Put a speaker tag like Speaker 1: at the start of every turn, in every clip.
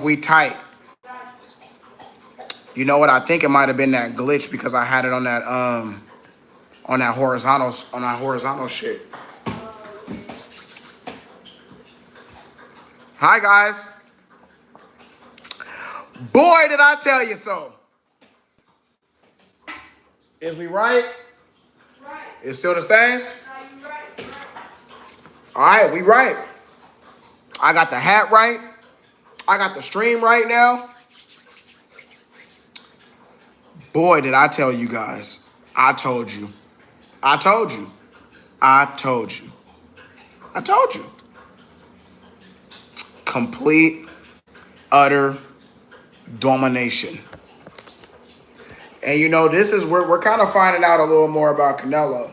Speaker 1: we tight. You know what? I think it might have been that glitch because I had it on that horizontal shit. Hi guys. Boy, did I tell you so. Is we right? Right. It's still the same? No, you right. All right, we right. I got the hat right. I got the stream right now. Boy, did I tell you guys. I told you. I told you. I told you. I told you. Complete, utter domination. And you know, this is where we're kind of finding out a little more about Canelo.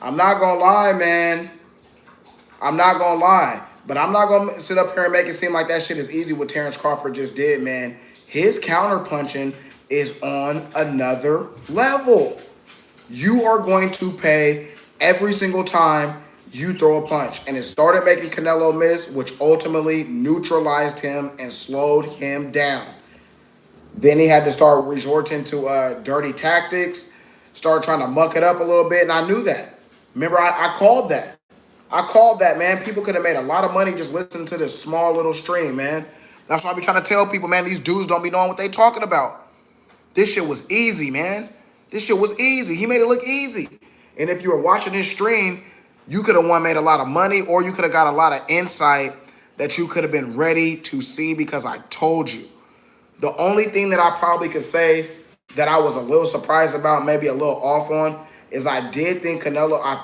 Speaker 1: I'm not going to lie, man. I'm not going to lie. But I'm not going to sit up here and make it seem like that shit is easy what Terence Crawford just did, man. His counter punching is on another level. You are going to pay every single time you throw a punch. And it started making Canelo miss, which ultimately neutralized him and slowed him down. Then he had to start resorting to dirty tactics, start trying to muck it up a little bit, and I knew that. Remember, I called that. I called that, man. People could have made a lot of money just listening to this small little stream, man. That's why I be trying to tell people, man, these dudes don't be knowing what they talking about. This shit was easy, man. This shit was easy. He made it look easy. And if you were watching his stream, you could have made a lot of money, or you could have got a lot of insight that you could have been ready to see because I told you. The only thing that I probably could say that I was a little surprised about, maybe a little off on, is I did think I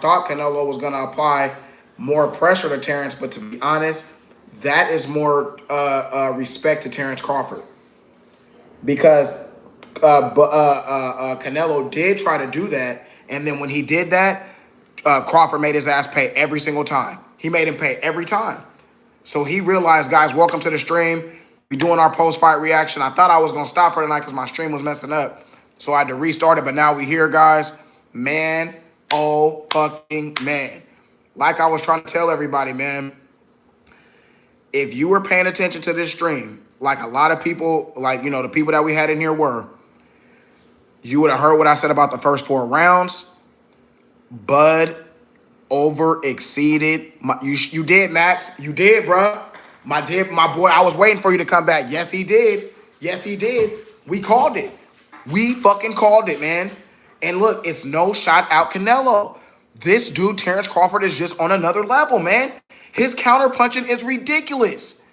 Speaker 1: thought Canelo was going to apply more pressure to Terence, but to be honest, that is more respect to Terence Crawford. Because Canelo did try to do that, and then when he did that, Crawford made his ass pay every single time. He made him pay every time. So he realized, guys, welcome to the stream. We're doing our post-fight reaction. I thought I was going to stop for tonight because my stream was messing up. So I had to restart it, but now we here, guys. Man, oh, fucking man. Like I was trying to tell everybody, man, if you were paying attention to this stream, like a lot of people, like, you know, the people that we had in here were, you would have heard what I said about the first 4 rounds. Bud over-exceeded. You did, Max. You did, bro. My boy, I was waiting for you to come back. Yes, he did. Yes, he did. We called it. We fucking called it, man. And look, it's no shot out Canelo. This dude, Terence Crawford, is just on another level, man. His counter punching is ridiculous.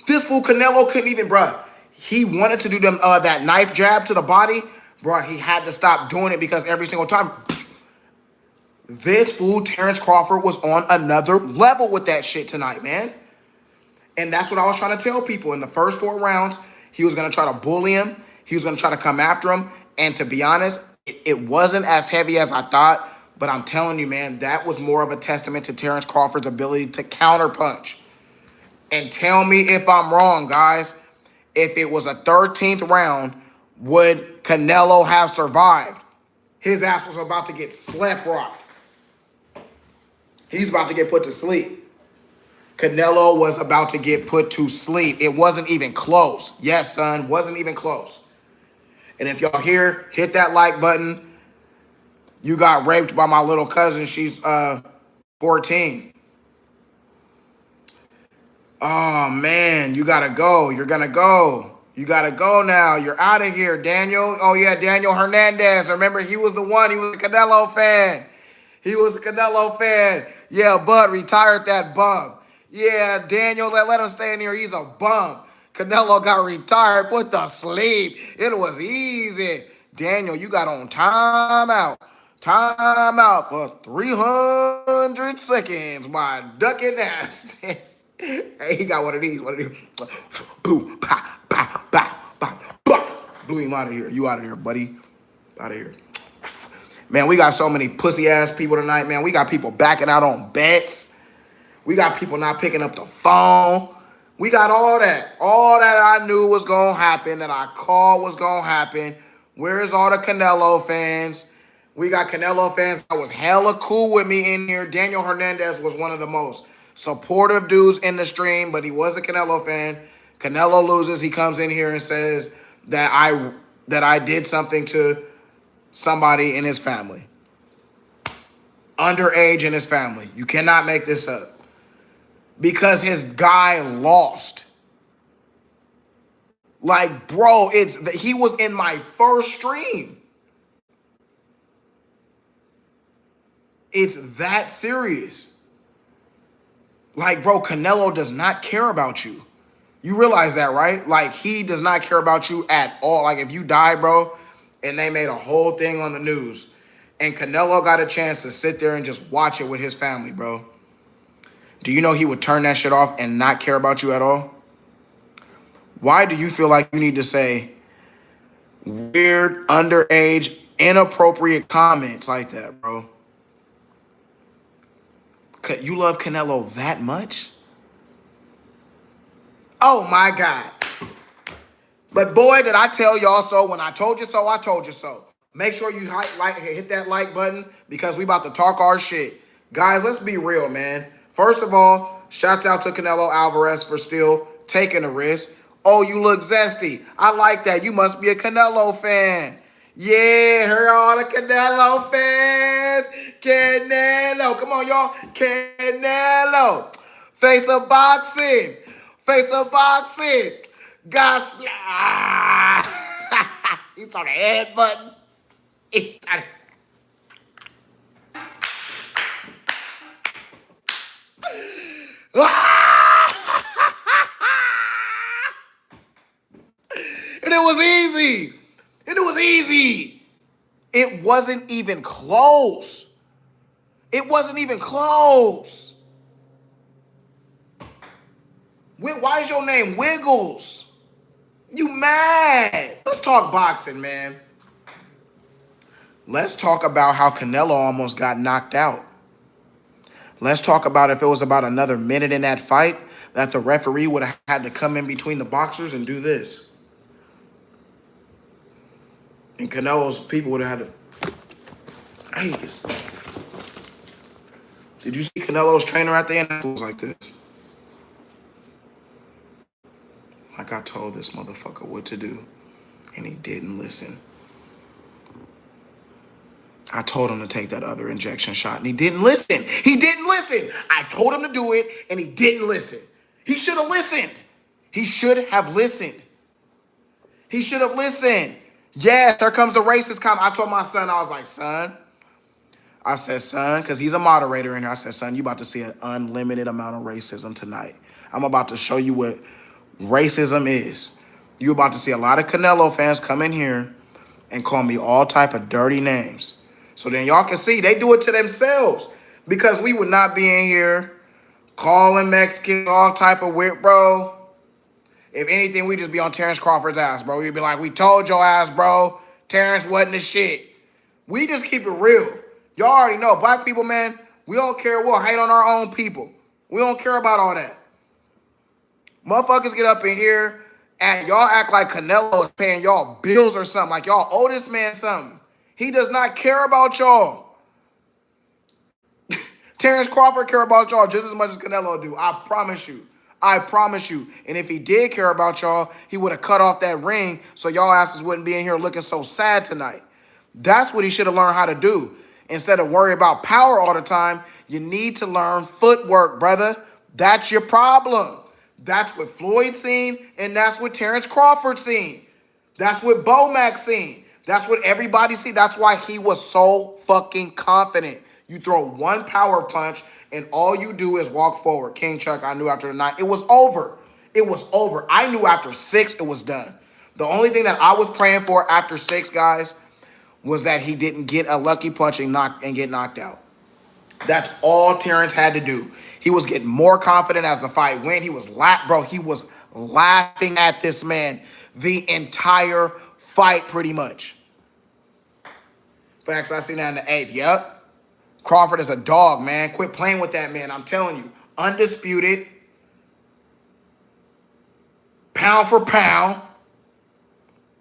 Speaker 1: This fool Canelo couldn't even, bruh. He wanted to do them that knife jab to the body. Bruh, he had to stop doing it because every single time, this fool, Terence Crawford, was on another level with that shit tonight, man. And that's what I was trying to tell people. In the first 4 rounds, he was going to try to bully him. He was going to try to come after him. And to be honest, it wasn't as heavy as I thought. But I'm telling you, man, that was more of a testament to Terence Crawford's ability to counterpunch. And tell me if I'm wrong, guys. If it was a 13th round, would Canelo have survived? His ass was about to get slept rocked. He's about to get put to sleep. Canelo was about to get put to sleep. It wasn't even close. Yes, son, wasn't even close. And if y'all here, hit that like button. You got raped by my little cousin. She's 14. Oh, man, you got to go. You're going to go. You got to go now. You're out of here, Daniel. Oh, yeah, Daniel Hernandez. Remember, he was the one. He was a Canelo fan. He was a Canelo fan. Yeah, Bud retired that bum. Yeah, Daniel, let him stay in here. He's a bum. Canelo got retired, put to sleep. It was easy. Daniel, you got on timeout. Timeout for 300 seconds. My ducking ass. Hey, he got one of these. Boom, pow, pow, pow, pow, pow. Blew him out of here. You out of here, buddy. Out of here. Man, we got so many pussy-ass people tonight, man. We got people backing out on bets. We got people not picking up the phone. We got all that. All that I knew was going to happen, that I called was going to happen. Where's all the Canelo fans? We got Canelo fans that was hella cool with me in here. Daniel Hernandez was one of the most supportive dudes in the stream, but he was a Canelo fan. Canelo loses. He comes in here and says that I did something to somebody in his family. Underage in his family. You cannot make this up. Because his guy lost. Like, bro, he was in my first stream. It's that serious. Like, bro, Canelo does not care about you. You realize that, right? Like, he does not care about you at all. Like, if you die, bro, and they made a whole thing on the news, and Canelo got a chance to sit there and just watch it with his family, bro, do you know he would turn that shit off and not care about you at all? Why do you feel like you need to say weird, underage, inappropriate comments like that, bro? You love Canelo that much? Oh, my God. But boy, did I tell y'all so. When I told you so, I told you so. Make sure you hit that like button because we about to talk our shit. Guys, let's be real, man. First of all, shouts out to Canelo Alvarez for still taking a risk. Oh, you look zesty. I like that. You must be a Canelo fan. Yeah, heard all the Canelo fans. Canelo. Come on, y'all. Canelo. Face of boxing. Face of boxing. Got he's on the head button. He's on and it was easy. And it was easy. It wasn't even close. It wasn't even close. Why is your name Wiggles? You mad? Let's talk boxing, man. Let's talk about how Canelo almost got knocked out. Let's talk about if it was about another minute in that fight that the referee would have had to come in between the boxers and do this. And Canelo's people would have had to... Hey, did you see Canelo's trainer at the end? It was like this. Like I told this motherfucker what to do, and he didn't listen. I told him to take that other injection shot, and he didn't listen. He didn't listen. I told him to do it, and he didn't listen. He should have listened. He should have listened. He should have listened. Yes, there comes the racist comment. I told my son, I was like, son, because he's a moderator in here. I said, son, you about to see an unlimited amount of racism tonight. I'm about to show you what racism is. You about to see a lot of Canelo fans come in here and call me all type of dirty names. So then y'all can see they do it to themselves because we would not be in here calling Mexicans all type of weird, bro. If anything, we just be on Terence Crawford's ass, bro. We'd be like, we told your ass, bro. Terence wasn't the shit. We just keep it real. Y'all already know, black people, man, we don't care. We'll hate on our own people. We don't care about all that. Motherfuckers get up in here and y'all act like Canelo is paying y'all bills or something. Like y'all owe this man something. He does not care about y'all. Terence Crawford care about y'all just as much as Canelo do. I promise you. I promise you. And if he did care about y'all, he would have cut off that ring so y'all asses wouldn't be in here looking so sad tonight. That's what he should have learned how to do. Instead of worry about power all the time, you need to learn footwork, brother. That's your problem. That's what Floyd seen, and that's what Terence Crawford seen. That's what Bomac seen. That's what everybody seen. That's why he was so fucking confident. You throw one power punch, and all you do is walk forward. King Chuck, I knew after the 9, it was over. It was over. I knew after 6, it was done. The only thing that I was praying for after 6, guys, was that he didn't get a lucky punch and get knocked out. That's all Terence had to do. He was getting more confident as the fight went. He was laughing at this man the entire fight, pretty much. Facts, I seen that in the 8th. Yep. Crawford is a dog, man. Quit playing with that man. I'm telling you. Undisputed. Pound for pound.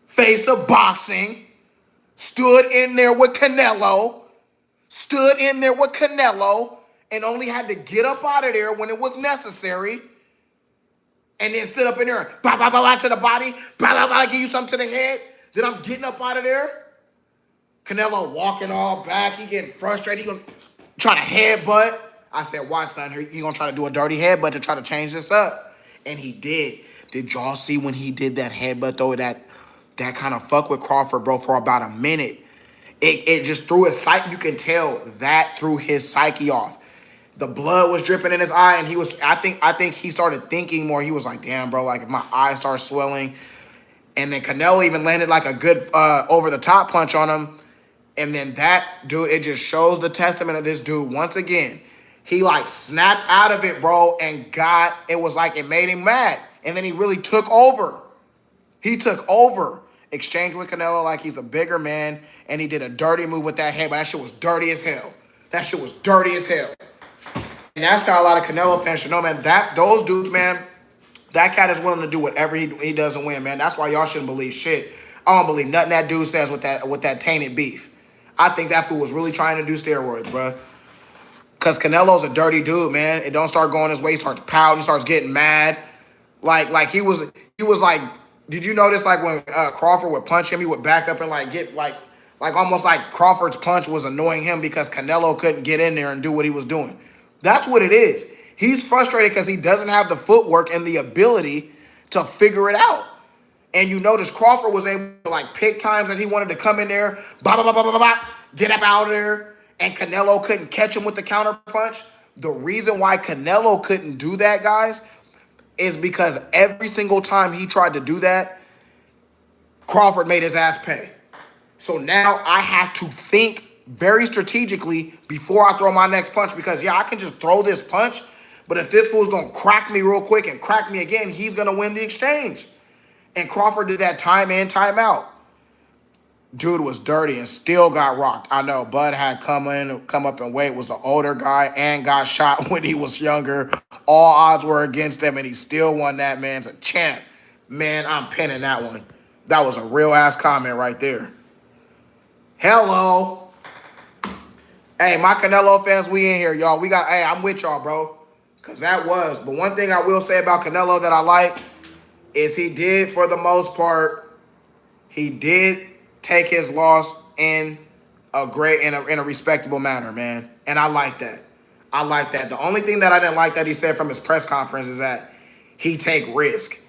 Speaker 1: Face of boxing. Stood in there with Canelo. And only had to get up out of there when it was necessary. and then stood up in there, bah, bah, bah, bah, to the body, bah, bah, bah, give you something to the head. Then I'm getting up out of there. Canelo walking all back. He getting frustrated. He gonna try to headbutt. I said, watch, son. He gonna try to do a dirty headbutt to try to change this up. And he did. Did y'all see when he did that headbutt, though, that kind of fuck with Crawford, bro, for about a minute? It just threw his psyche. You can tell that threw his psyche off. The blood was dripping in his eye, and he was, I think he started thinking more. He was like, damn, bro, like if my eyes start swelling. And then Canelo even landed like a good over-the-top punch on him. And then that, dude, it just shows the testament of this dude. Once again, he like snapped out of it, bro, and it was like it made him mad. And then he really took over. He took over. Exchanged with Canelo like he's a bigger man, and he did a dirty move with that head, but that shit was dirty as hell. That shit was dirty as hell. And that's how a lot of Canelo fans should know, man. Those dudes, man, that cat is willing to do whatever he doesn't win, man. That's why y'all shouldn't believe shit. I don't believe nothing that dude says with that tainted beef. I think that fool was really trying to do steroids, bro. Because Canelo's a dirty dude, man. It don't start going his way. He starts pouting, starts getting mad. Like he was like, did you notice like when Crawford would punch him, he would back up and like get like almost like Crawford's punch was annoying him because Canelo couldn't get in there and do what he was doing. That's what it is. He's frustrated because he doesn't have the footwork and the ability to figure it out. And you notice Crawford was able to like pick times that he wanted to come in there, bah, bah, bah, bah, bah, bah, get up out of there, and Canelo couldn't catch him with the counter punch. The reason why Canelo couldn't do that, guys, is because every single time he tried to do that, Crawford made his ass pay. So now I have to think very strategically before I throw my next punch because, yeah, I can just throw this punch, but if this fool's going to crack me real quick and crack me again, he's going to win the exchange. And Crawford did that time in, time out. Dude was dirty and still got rocked. I know Bud had come up in weight, was an older guy, and got shot when he was younger. All odds were against him, and he still won that man's a champ. Man, I'm pinning that one. That was a real-ass comment right there. Hello. Hey, my Canelo fans, we in here, y'all. Hey, I'm with y'all, bro. Because that was. But one thing I will say about Canelo that I like is he did, for the most part, he did take his loss in a respectable manner, man. And I like that. I like that. The only thing that I didn't like that he said from his press conference is that he take risk.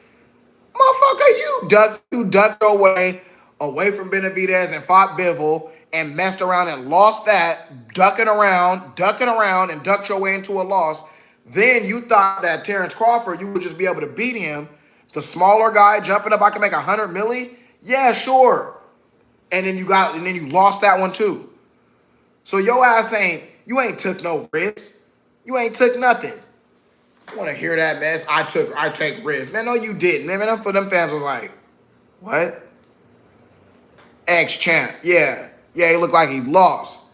Speaker 1: Motherfucker, you ducked away from Benavidez and fought Bivol and messed around and lost that, ducking around, and ducked your way into a loss. Then you thought that Terence Crawford, you would just be able to beat him. The smaller guy jumping up, I can make 100 milli? Yeah, sure. And then you lost that one too. So your ass you ain't took no risk. You ain't took nothing. I want to hear that mess. I take risks. Man, no, you didn't. Man, for them fans was like, what? Ex-champ. Yeah, he looked like he lost.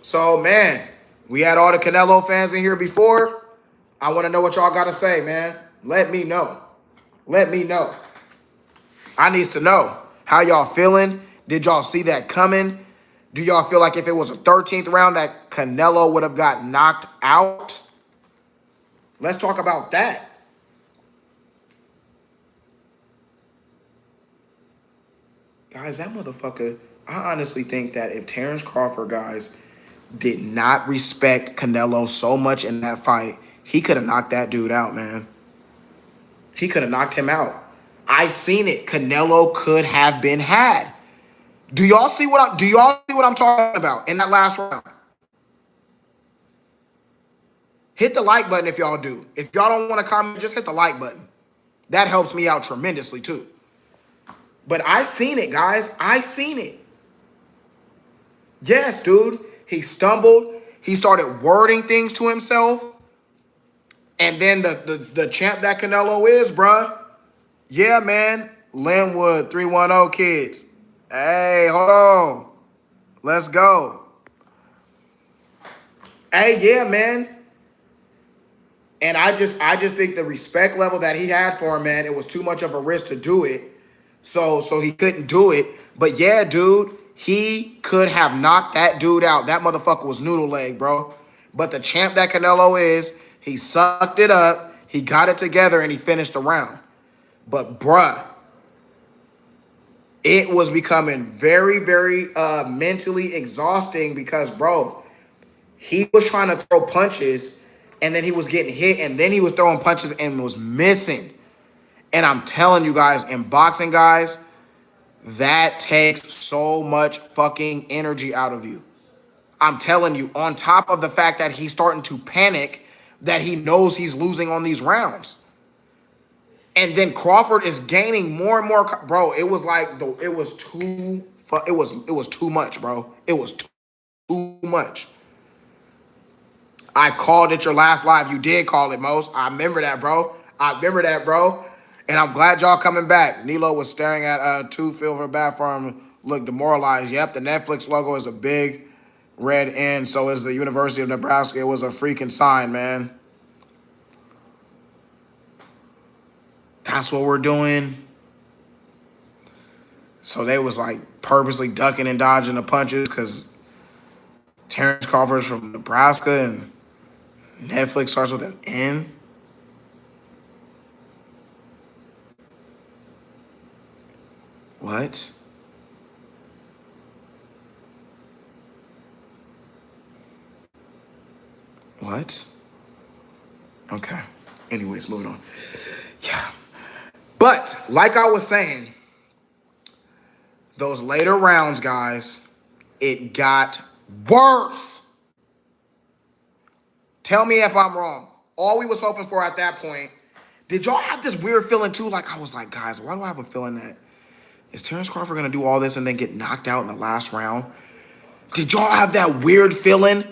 Speaker 1: So, man, we had all the Canelo fans in here before. I want to know what y'all got to say, man. Let me know. I need to know. How y'all feeling? Did y'all see that coming? Do y'all feel like if it was a 13th round that Canelo would have got knocked out? Let's talk about that. Guys, that motherfucker, I honestly think that if Terence Crawford, guys, did not respect Canelo so much in that fight, he could have knocked that dude out, man. He could have knocked him out. I seen it. Canelo could have been had. Do y'all see what I'm talking about in that last round? Hit the like button if y'all do. If y'all don't want to comment, just hit the like button. That helps me out tremendously too. But I seen it, guys. I seen it. Yes, dude. He stumbled. He started wording things to himself. And then the champ that Canelo is, bruh. Yeah, man. Linwood, 310 kids. Hey, hold on. Let's go. Hey, yeah, man. And I just think the respect level that he had for him, man, it was too much of a risk to do it. So he couldn't do it. But yeah, dude, he could have knocked that dude out. That motherfucker was noodle leg, bro. But the champ that Canelo is, he sucked it up. He got it together and he finished the round. But bruh, it was becoming very, very mentally exhausting because, bro, he was trying to throw punches and then he was getting hit and then he was throwing punches and was missing. And I'm telling you guys, in boxing, guys, that takes so much fucking energy out of you. I'm telling you, on top of the fact that he's starting to panic, that he knows he's losing on these rounds. And then Crawford is gaining more and more. Bro, it was like, it was too much, bro. It was too much. I called it your last live. You did call it, Most. I remember that, bro. And I'm glad y'all coming back. Nilo was staring at two Silver Bathroom, look demoralized. Yep, the Netflix logo is a big red N. So is the University of Nebraska. It was a freaking sign, man. That's what we're doing. So they was like purposely ducking and dodging the punches because Terence Crawford is from Nebraska and Netflix starts with an N. What? What? Okay. Anyways, moving on. Yeah. But, like I was saying, those later rounds, guys, it got worse. Tell me if I'm wrong. All we was hoping for at that point, did y'all have this weird feeling too? Like, I was like, guys, why do I have a feeling that is Terence Crawford going to do all this and then get knocked out in the last round? Did y'all have that weird feeling?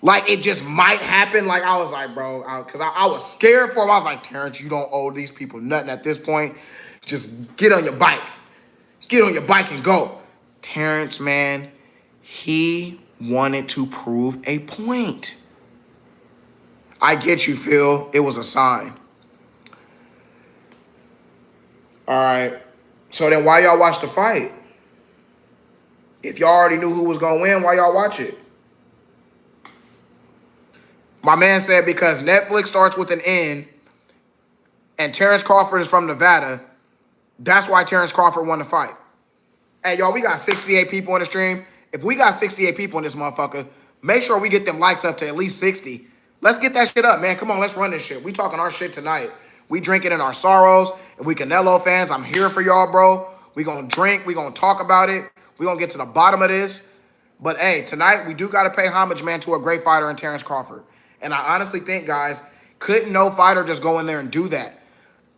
Speaker 1: Like, it just might happen? Like, I was like, bro, because I was scared for him. I was like, Terence, you don't owe these people nothing at this point. Just get on your bike. Get on your bike and go. Terence, man, he wanted to prove a point. I get you, Phil. It was a sign. All right. So then why y'all watch the fight? If y'all already knew who was going to win, why y'all watch it? My man said because Netflix starts with an N and Terence Crawford is from Nevada, that's why Terence Crawford won the fight. Hey, y'all, we got 68 people on the stream. If we got 68 people in this motherfucker, make sure we get them likes up to at least 60. Let's get that shit up, man. Come on, let's run this shit. We talking our shit tonight. We drinking in our sorrows. If we Canelo fans, I'm here for y'all, bro. We gonna drink. We gonna talk about it. We gonna get to the bottom of this. But, hey, tonight we do got to pay homage, man, to a great fighter in Terence Crawford. And I honestly think, guys, couldn't no fighter just go in there and do that.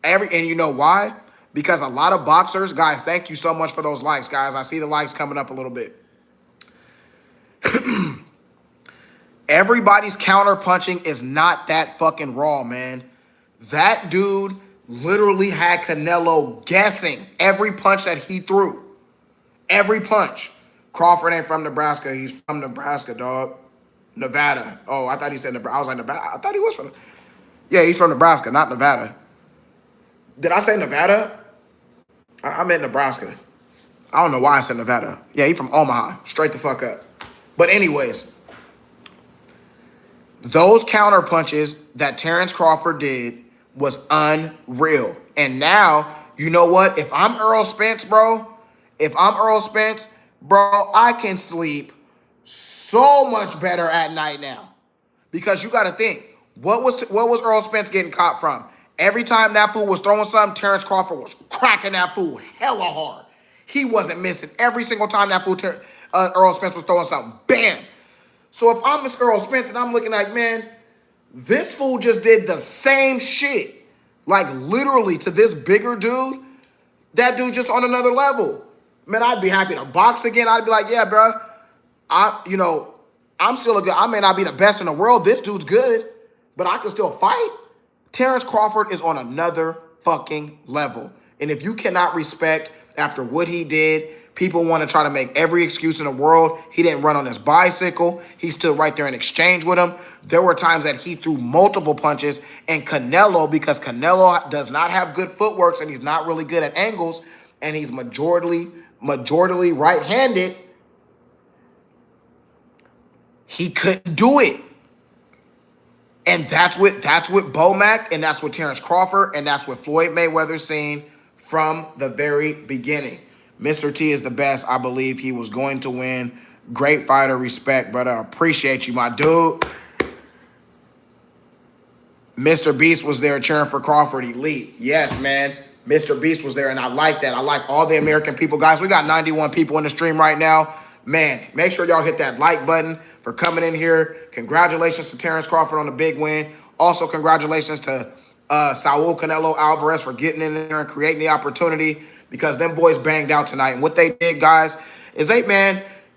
Speaker 1: And you know why? Because a lot of boxers, guys, thank you so much for those likes, guys. I see the likes coming up a little bit. Everybody's counter punching is not that fucking raw, man. That dude literally had Canelo guessing every punch that he threw. Every punch. Crawford ain't from Nebraska. He's from Nebraska, dog. Nevada. Oh, I thought he said Nebraska. I was like, Nevada. I thought he was from. Yeah, he's from Nebraska, not Nevada. Did I say Nevada? I meant Nebraska. I don't know why I said Nevada. Yeah, he's from Omaha. Straight the fuck up. But anyways, those counter punches that Terence Crawford did was unreal. And now, you know what? If I'm Earl Spence, bro, I can sleep so much better at night now. Because you got to think, what was Earl Spence getting caught from? Every time that fool was throwing something, Terence Crawford was cracking that fool hella hard. He wasn't missing. Every single time that fool, Earl Spence was throwing something, bam. So if I'm Mr. Earl Spence and I'm looking like, man, this fool just did the same shit. Like literally to this bigger dude, that dude just on another level. Man, I'd be happy to box again. I'd be like, yeah, bro, I'm still a good, I may not be the best in the world. This dude's good, but I can still fight. Terence Crawford is on another fucking level. And if you cannot respect after what he did, people want to try to make every excuse in the world. He didn't run on his bicycle. He stood right there in exchange with him. There were times that he threw multiple punches. And Canelo, because Canelo does not have good footwork and he's not really good at angles, and he's majority right-handed, he couldn't do it. And that's what Bomac, and that's what Terence Crawford, and that's what Floyd Mayweather's seen from the very beginning. Mr. T is the best. I believe he was going to win. Great fighter, respect, brother. I appreciate you, my dude. Mr. Beast was there cheering for Crawford, elite. Yes, man. Mr. Beast was there, and I like that. I like all the American people. Guys, we got 91 people in the stream right now. Man, make sure y'all hit that like button for coming in here. Congratulations to Terence Crawford on the big win. Also, congratulations to Saul Canelo Alvarez for getting in there and creating the opportunity, because them boys banged out tonight. And what they did, guys, is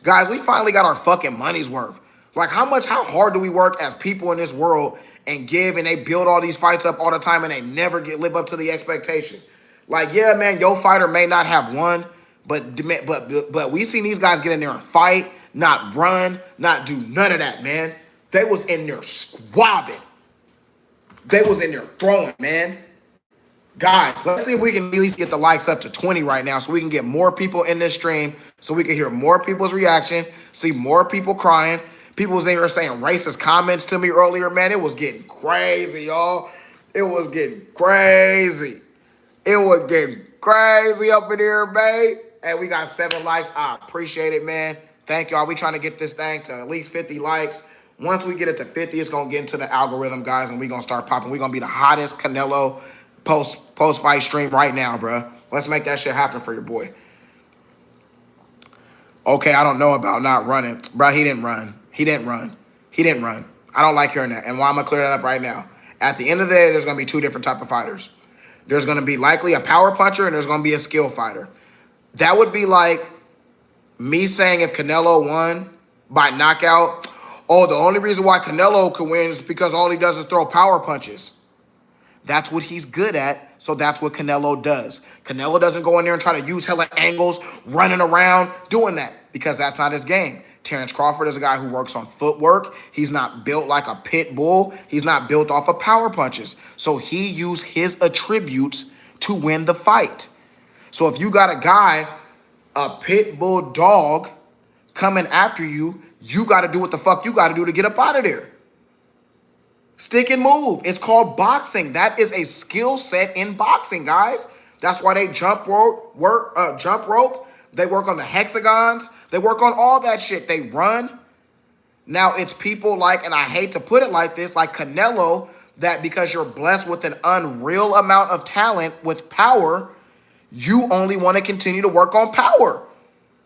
Speaker 1: guys, we finally got our fucking money's worth. Like, how hard do we work as people in this world and give, and they build all these fights up all the time, and they never live up to the expectation? Like, yeah, man, your fighter may not have won, but we seen these guys get in there and fight, not run, not do none of that, man. They was in there squabbing. They was in there throwing, man. Guys, let's see if we can at least get the likes up to 20 right now, so we can get more people in this stream, so we can hear more people's reaction, see more people crying. People was in here saying racist comments to me earlier, man. It was getting crazy, y'all. It was getting crazy. It was getting crazy up in here, man. Hey, we got 7 likes. I appreciate it, man. Thank y'all. We trying to get this thing to at least 50 likes. Once we get it to 50, it's going to get into the algorithm, guys, and we're going to start popping. We're going to be the hottest Canelo post-fight stream right now, bro. Let's make that shit happen for your boy. Okay, I don't know about not running. Bro, he didn't run. He didn't run. He didn't run. I don't like hearing that. And why I'm going to clear that up right now. At the end of the day, there's going to be 2 different type of fighters. There's going to be likely a power puncher, and there's going to be a skill fighter. That would be like me saying if Canelo won by knockout, oh, the only reason why Canelo can win is because all he does is throw power punches. That's what he's good at, so that's what Canelo does. Canelo doesn't go in there and try to use hella angles, running around, doing that, because that's not his game. Terence Crawford is a guy who works on footwork. He's not built like a pit bull. He's not built off of power punches. So he used his attributes to win the fight. So if you got a guy, a pit bull dog, coming after you, you got to do what the fuck you got to do to get up out of there. Stick and move. It's called boxing. That is a skill set in boxing, guys. That's why they jump rope. They work on the hexagons. They work on all that shit. They run. Now, it's people like, and I hate to put it like this, like Canelo, that because you're blessed with an unreal amount of talent with power, you only want to continue to work on power.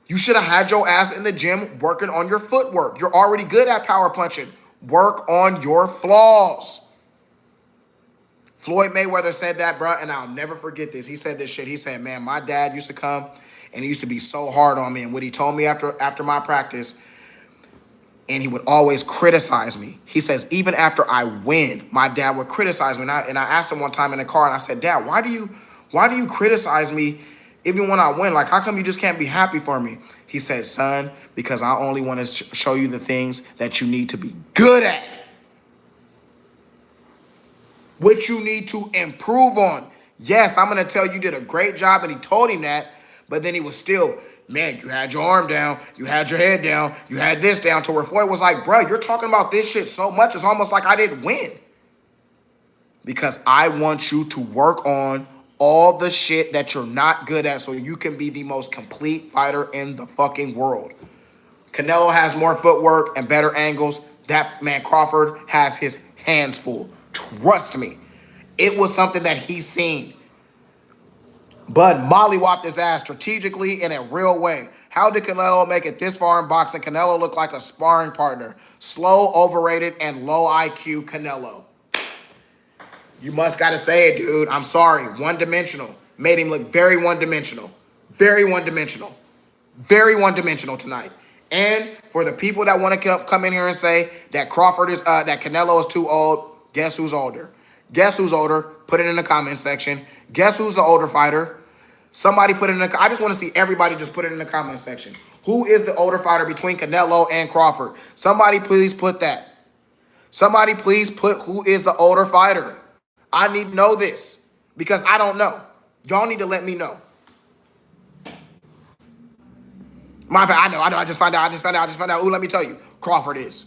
Speaker 1: You should have had your ass in the gym working on your footwork. You're already good at power punching. Work on your flaws. Floyd Mayweather said that, bro, and I'll never forget this. He said this shit. He said, man, my dad used to come and he used to be so hard on me. And what he told me after my practice, and he would always criticize me. He says, even after I win, my dad would criticize me. And I asked him one time in the car, and I said, Dad, why do you criticize me even when I win? Like, how come you just can't be happy for me? He said, son, because I only want to show you the things that you need to be good at. What you need to improve on. Yes, I'm going to tell you did a great job, and he told him that, but then he was still, man, you had your arm down, you had your head down, you had this down, to where Floyd was like, bro, you're talking about this shit so much, it's almost like I didn't win. Because I want you to work on all the shit that you're not good at so you can be the most complete fighter in the fucking world. Canelo has more footwork and better angles. That man Crawford has his hands full. Trust me. It was something that he's seen. Bud mollywopped his ass strategically in a real way. How did Canelo make it this far in boxing? Canelo looked like a sparring partner. Slow, overrated, and low IQ Canelo. You must got to say it, dude. I'm sorry. One-dimensional. Made him look very one-dimensional. Very one-dimensional. Very one-dimensional tonight. And for the people that want to come in here and say that that Canelo is too old, guess who's older? Guess who's older? Put it in the comment section. Guess who's the older fighter? Somebody put it in the... I just want to see everybody just put it in the comment section. Who is the older fighter between Canelo and Crawford? Somebody please put that. Somebody please put who is the older fighter. I need to know this because I don't know. Y'all need to let me know. My bad, I know. I just found out. Ooh, let me tell you. Crawford is.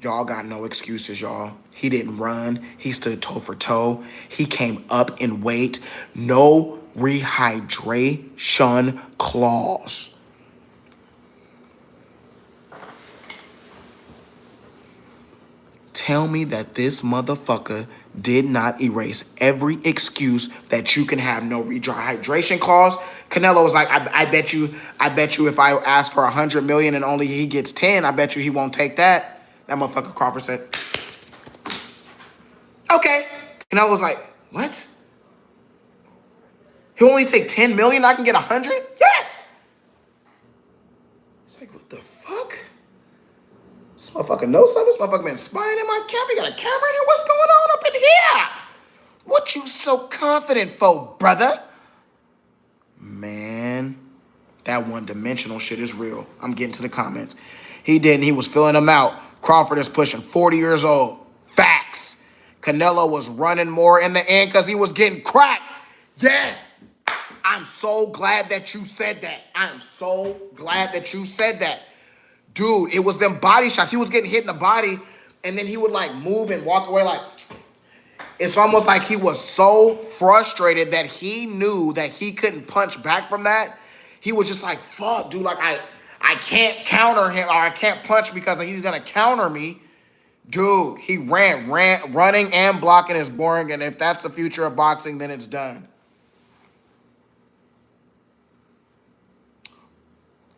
Speaker 1: Y'all got no excuses, y'all. He didn't run. He stood toe for toe. He came up in weight. No rehydration clause. Tell me that this motherfucker did not erase every excuse that you can have no rehydration clause. Canelo was like, I bet you if I ask for 100 million and only he gets 10, I bet you he won't take that. That motherfucker Crawford said, okay. Canelo was like, what? He'll only take 10 million, I can get 100? Yes! It's like, what the fuck? This motherfucker knows something? This motherfucker been spying in my camera? You got a camera in here? What's going on up in here? What you so confident for, brother? Man, that one-dimensional shit is real. I'm getting to the comments. He didn't. He was filling them out. Crawford is pushing 40 years old. Facts. Canelo was running more in the end because he was getting cracked. Yes. I'm so glad that you said that. I'm so glad that you said that. Dude, it was them body shots. He was getting hit in the body, and then he would, like, move and walk away like... It's almost like he was so frustrated that he knew that he couldn't punch back from that. He was just like, fuck, dude, like, I can't counter him, or I can't punch because he's going to counter me. Dude, he running and blocking is boring, and if that's the future of boxing, then it's done.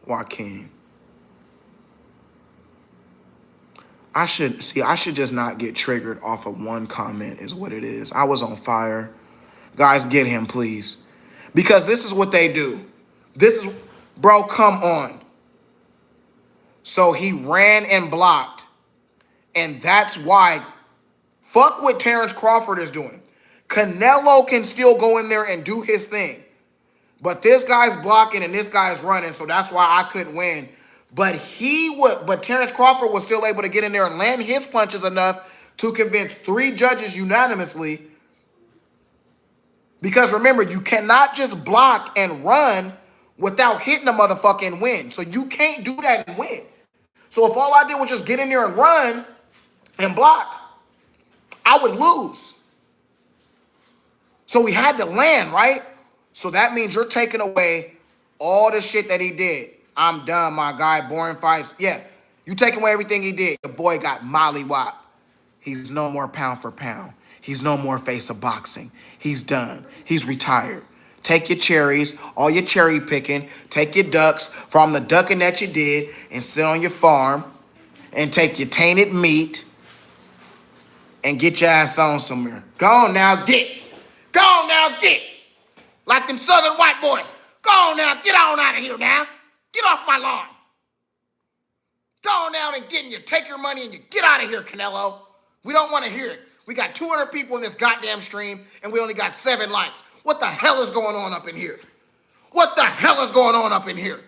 Speaker 1: Joaquin. I should just not get triggered off of one comment is what it is. I was on fire. Guys, get him, please. Because this is what they do. Bro, come on. So he ran and blocked. And that's why, fuck what Terence Crawford is doing. Canelo can still go in there and do his thing. But this guy's blocking and this guy's running, so that's why I couldn't win. But Terence Crawford was still able to get in there and land his punches enough to convince 3 judges unanimously. Because remember, you cannot just block and run without hitting a motherfucker and win. So you can't do that and win. So if all I did was just get in there and run and block, I would lose. So we had to land, right? So that means you're taking away all the shit that he did. I'm done, my guy. Boring fights. Yeah, you take away everything he did. The boy got mollywopped. He's no more pound for pound. He's no more face of boxing. He's done. He's retired. Take your cherries, all your cherry picking. Take your ducks from the ducking that you did and sit on your farm and take your tainted meat and get your ass on somewhere. Go on now, get. Go on now, get. Like them southern white boys. Go on now, get on out of here now. Get off my lawn. Go on down and get in you. Take your money and you get out of here, Canelo. We don't want to hear it. We got 200 people in this goddamn stream and we only got 7 likes. What the hell is going on up in here? What the hell is going on up in here?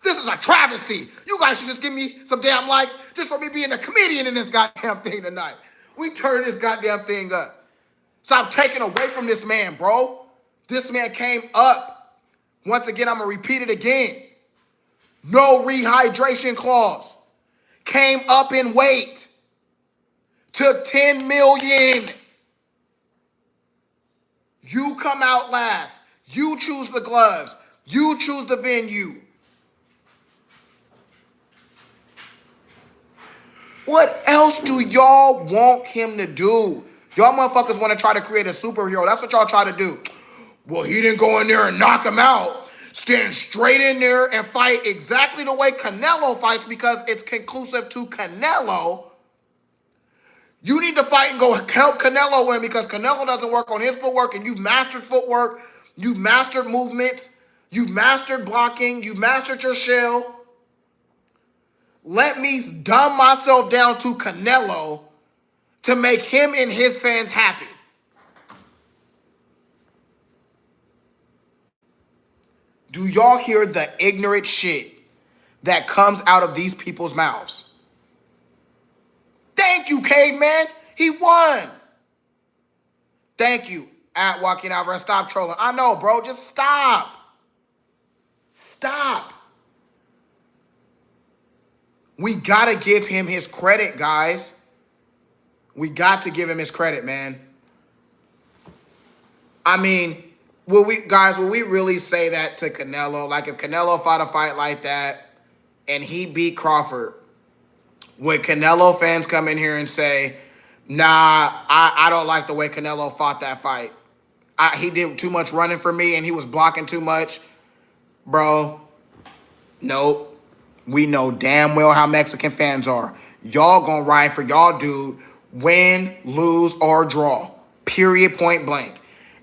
Speaker 1: This is a travesty. You guys should just give me some damn likes just for me being a comedian in this goddamn thing tonight. We turn this goddamn thing up. Stop taking away from this man, bro. This man came up. Once again, I'm going to repeat it again. No rehydration clause. Came up in weight. Took 10 million. You come out last. You choose the gloves. You choose the venue. What else do y'all want him to do? Y'all motherfuckers want to try to create a superhero. That's what y'all try to do. Well, he didn't go in there and knock him out. Stand straight in there and fight exactly the way Canelo fights because it's conclusive to Canelo. You need to fight and go help Canelo win because Canelo doesn't work on his footwork and you've mastered footwork. You've mastered movements. You've mastered blocking. You've mastered your shell. Let me dumb myself down to Canelo to make him and his fans happy. Do y'all hear the ignorant shit that comes out of these people's mouths? Thank you, caveman. He won. Thank you, at Joaquin Alvarez. Stop trolling. I know, bro. Just stop. Stop. We got to give him his credit, guys. We got to give him his credit, man. I mean, will we really say that to Canelo? Like, if Canelo fought a fight like that and he beat Crawford, would Canelo fans come in here and say, nah, I don't like the way Canelo fought that fight. He did too much running for me and he was blocking too much? Bro, nope. We know damn well how Mexican fans are. Y'all gonna ride for y'all dude, win, lose, or draw. Period, point blank.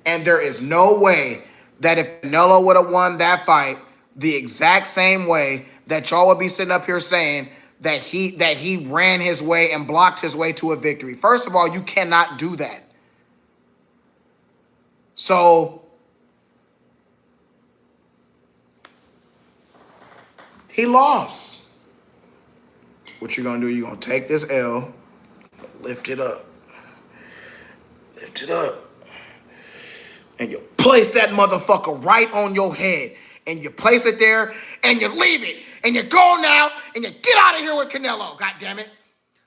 Speaker 1: And there is no way that if Canelo would have won that fight the exact same way, that y'all would be sitting up here saying that he ran his way and blocked his way to a victory. First of all, you cannot do that. So he lost. What you're going to do, you're going to take this L, lift it up. Lift it up. And you place that motherfucker right on your head. And you place it there, and you leave it. And you go now, and you get out of here with Canelo, goddammit.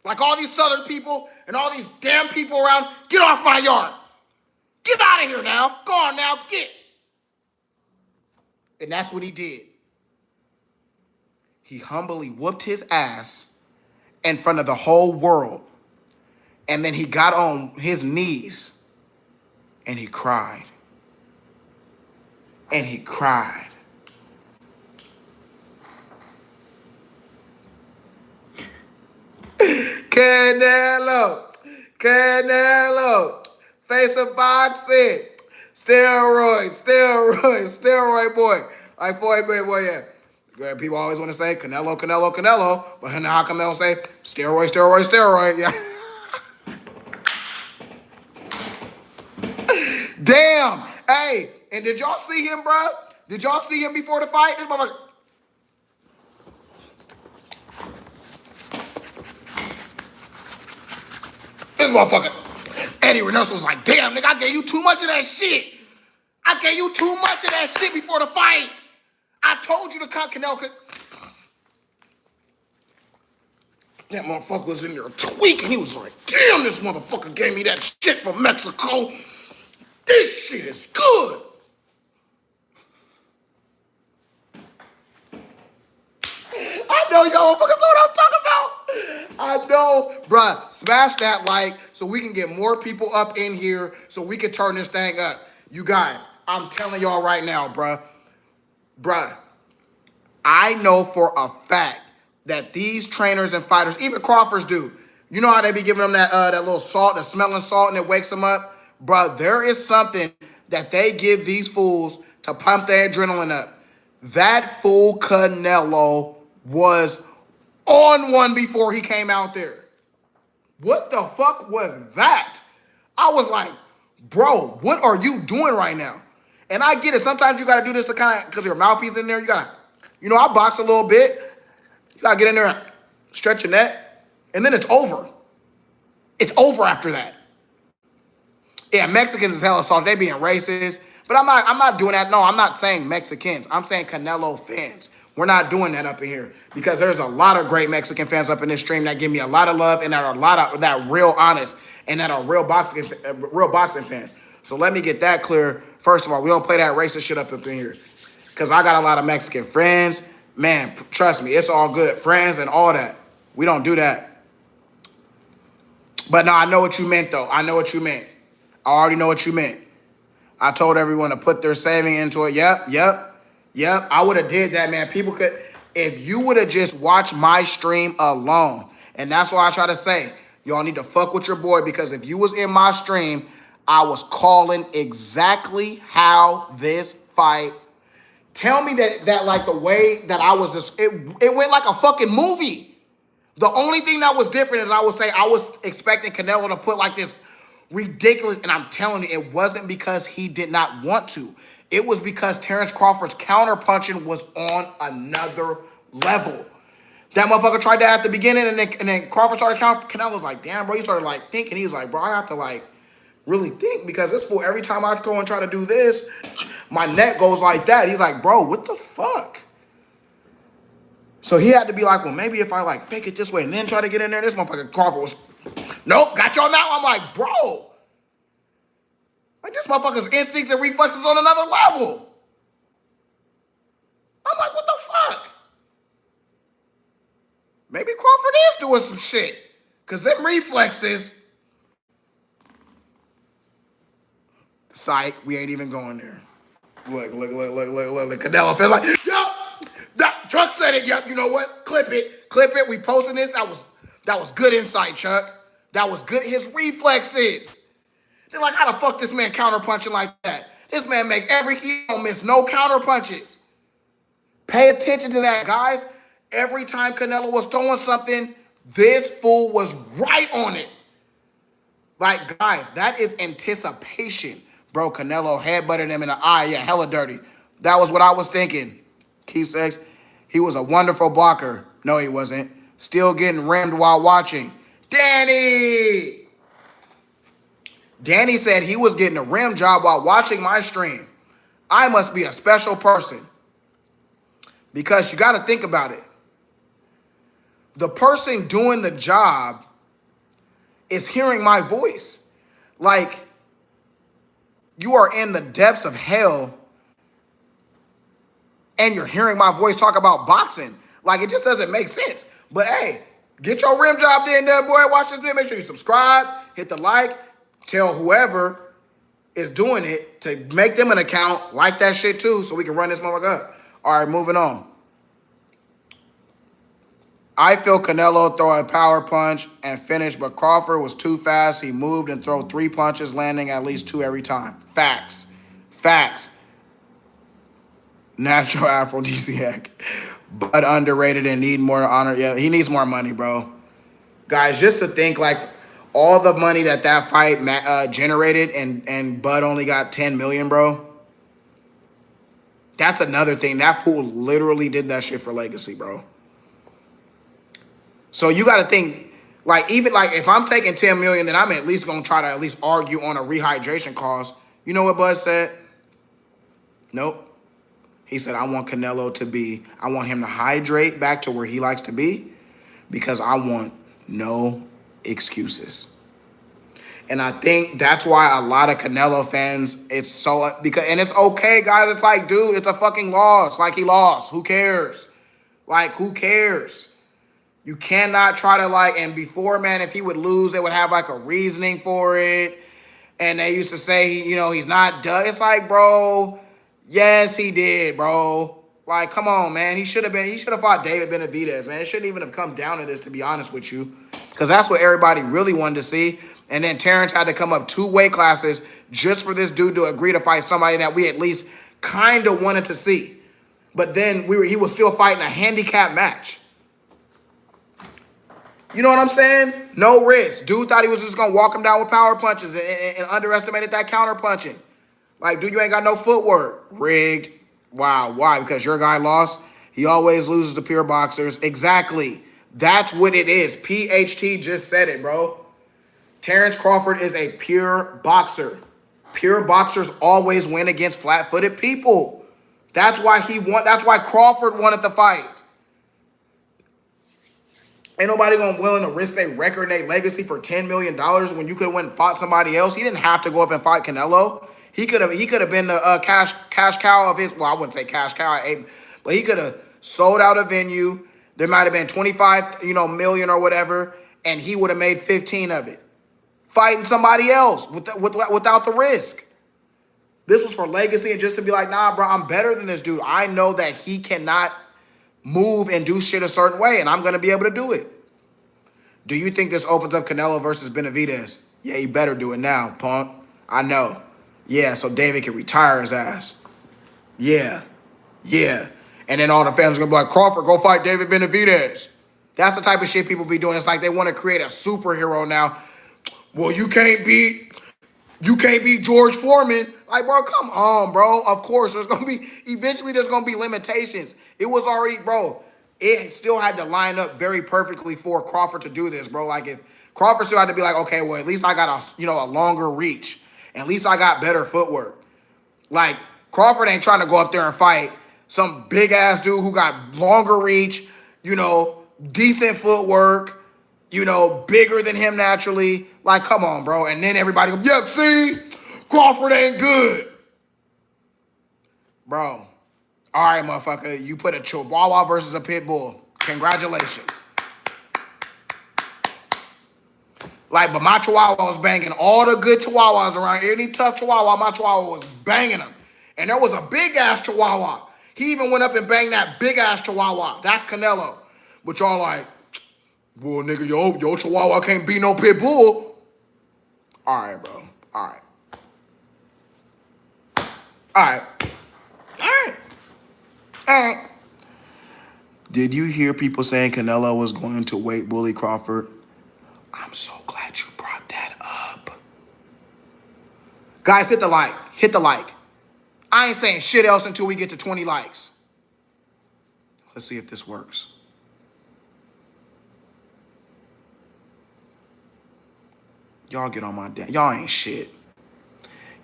Speaker 1: Like all these Southern people and all these damn people around, get off my yard. Get out of here now. Go on now, get. And that's what he did. He humbly whooped his ass in front of the whole world. And then he got on his knees and he cried. And he cried. Canelo, face of boxing, steroid boy. Like boy, yeah. People always want to say Canelo, but now how come they don't say steroid? Yeah. Damn. Hey, and did y'all see him, bro? Did y'all see him before the fight? This motherfucker. Eddie Reynoso was like, damn, nigga, I gave you too much of that shit. I gave you too much of that shit before the fight. I told you to cut Canelo. That motherfucker was in there tweaking. He was like, damn, this motherfucker gave me that shit from Mexico. This shit is good. I know y'all motherfuckers know what I'm talking about. I know, bruh. Smash that like so we can get more people up in here so we can turn this thing up. You guys, I'm telling y'all right now, bruh. I know for a fact that these trainers and fighters, even Crawford's do, you know how they be giving them that little salt, that smelling salt, and it wakes them up? Bruh, there is something that they give these fools to pump their adrenaline up. That fool Canelo was on one before he came out there. What the fuck was that? I was like, bro, what are you doing right now? And I get it. Sometimes you got to do this to kind of, because your mouthpiece in there, you got to, I box a little bit. You got to get in there and stretch your neck. And then it's over. It's over after that. Yeah, Mexicans is hella salty. They being racist. But I'm not doing that. No, I'm not saying Mexicans. I'm saying Canelo fans. We're not doing that up in here because there's a lot of great Mexican fans up in this stream that give me a lot of love and that are a lot of that real honest and that are real boxing fans. So let me get that clear. First of all, we don't play that racist shit up in here because I got a lot of Mexican friends. Man, trust me, it's all good. Friends and all that. We don't do that. But no, I know what you meant, though. I know what you meant. I already know what you meant. I told everyone to put their saving into it. Yep. I would have did that, man. People could, if you would have just watched my stream alone, and that's why I try to say, y'all need to fuck with your boy, because if you was in my stream, I was calling exactly how this fight. Tell me that like the way that I was, it went like a fucking movie. The only thing that was different is I would say I was expecting Canelo to put like this ridiculous, and I'm telling you, it wasn't because he did not want to. It was because Terence Crawford's counter-punching was on another level. That motherfucker tried that at the beginning, and then Crawford started counter. Canelo was like, damn, bro. He started like thinking. He's like, bro, I have to like really think, because this fool, every time I go and try to do this, my neck goes like that. He's like, bro, what the fuck? So he had to be like, well, maybe if I like fake it this way and then try to get in there, this motherfucker Crawford was, nope, got you on that one. I'm like, bro, like this motherfucker's instincts and reflexes on another level. I'm like, what the fuck? Maybe Crawford is doing some shit. Because them reflexes, psych, we ain't even going there. Look. Canelo feels like, yo, Chuck said it. Yep, you know what? Clip it. We posting this. That was good insight, Chuck. That was good. His reflexes. They're like, how the fuck this man counterpunching like that? This man he don't miss no counter punches. Pay attention to that, guys. Every time Canelo was throwing something, this fool was right on it. Like, guys, that is anticipation. Bro, Canelo headbutted him in the eye. Yeah, hella dirty. That was what I was thinking. Key says he was a wonderful blocker. No, he wasn't. Still getting rimmed while watching. Danny said he was getting a rim job while watching my stream. I must be a special person. Because you got to think about it. The person doing the job is hearing my voice. Like, you are in the depths of hell and you're hearing my voice talk about boxing. Like, it just doesn't make sense. But hey, get your rim job there, boy. Watch this video. Make sure you subscribe, hit the like, tell whoever is doing it to make them an account, like that shit too, so we can run this motherfucker up. All right, moving on. I feel Canelo throw a power punch and finish, but Crawford was too fast. He moved and threw 3 punches, landing at least 2 every time. Facts. Natural aphrodisiac, but underrated and need more honor. Yeah, he needs more money, bro. Guys, just to think, like, all the money that fight generated and Bud only got $10 million, bro. That's another thing. That fool literally did that shit for legacy, bro. So you got to think, like, even like if I'm taking $10 million, then I'm at least going to try to at least argue on a rehydration cost. You know what Bud said? Nope. He said, I want him to hydrate back to where he likes to be because I want no excuses. And I think that's why a lot of Canelo fans, and it's okay, guys. It's like, dude, it's a fucking loss. Like, he lost. Who cares? Like, who cares? You cannot try to, like, and before, man, if he would lose, they would have, like, a reasoning for it. And they used to say, he's not done. It's like, bro, yes, he did, bro. Like, come on, man. He should have fought David Benavidez, man. It shouldn't even have come down to this, to be honest with you. Because that's what everybody really wanted to see. And then Terence had to come up 2 weight classes just for this dude to agree to fight somebody that we at least kind of wanted to see. But then he was still fighting a handicap match. You know what I'm saying? No risk. Dude thought he was just going to walk him down with power punches and underestimated that counter punching. Like, dude, you ain't got no footwork. Rigged. Wow. Why? Because your guy lost? He always loses to pure boxers. Exactly. That's what it is. PHT just said it, bro. Terence Crawford is a pure boxer. Pure boxers always win against flat-footed people. That's why Crawford wanted the fight. Ain't nobody willing to risk their record and their legacy for $10 million when you could have went and fought somebody else. He didn't have to go up and fight Canelo. He could have been the cash cow of his. Well, I wouldn't say cash cow, but he could have sold out a venue. There might have been 25, million or whatever, and he would have made 15 of it, fighting somebody else without the risk. This was for legacy and just to be like, nah, bro, I'm better than this dude. I know that he cannot move and do shit a certain way, and I'm going to be able to do it. Do you think this opens up Canelo versus Benavidez? Yeah, he better do it now, punk. I know. Yeah, so David can retire his ass. Yeah. And then all the fans are going to be like, Crawford, go fight David Benavidez. That's the type of shit people be doing. It's like they want to create a superhero now. Well, you can't beat George Foreman. Like, bro, come on, bro. Of course, eventually there's going to be limitations. It was already, bro, it still had to line up very perfectly for Crawford to do this, bro. Like, if Crawford still had to be like, okay, well, at least I got a longer reach. At least I got better footwork. Like, Crawford ain't trying to go up there and fight some big-ass dude who got longer reach, you know, decent footwork, you know, bigger than him naturally. Like, come on, bro. And then everybody goes, yep, see, Crawford ain't good. Bro, all right, motherfucker, you put a Chihuahua versus a pit bull. Congratulations. Like, but my Chihuahua was banging all the good Chihuahuas around. Any tough Chihuahua, my Chihuahua was banging them. And there was a big-ass Chihuahua. He even went up and banged that big-ass Chihuahua. That's Canelo. But y'all like, well, nigga, yo Chihuahua can't beat no pit bull. All right, bro. All right. All right. All right. All right. Did you hear people saying Canelo was going to weight bully Crawford? I'm so glad you brought that up. Guys, hit the like. Hit the like. I ain't saying shit else until we get to 20 likes. Let's see if this works. Y'all get on my damn. Y'all ain't shit.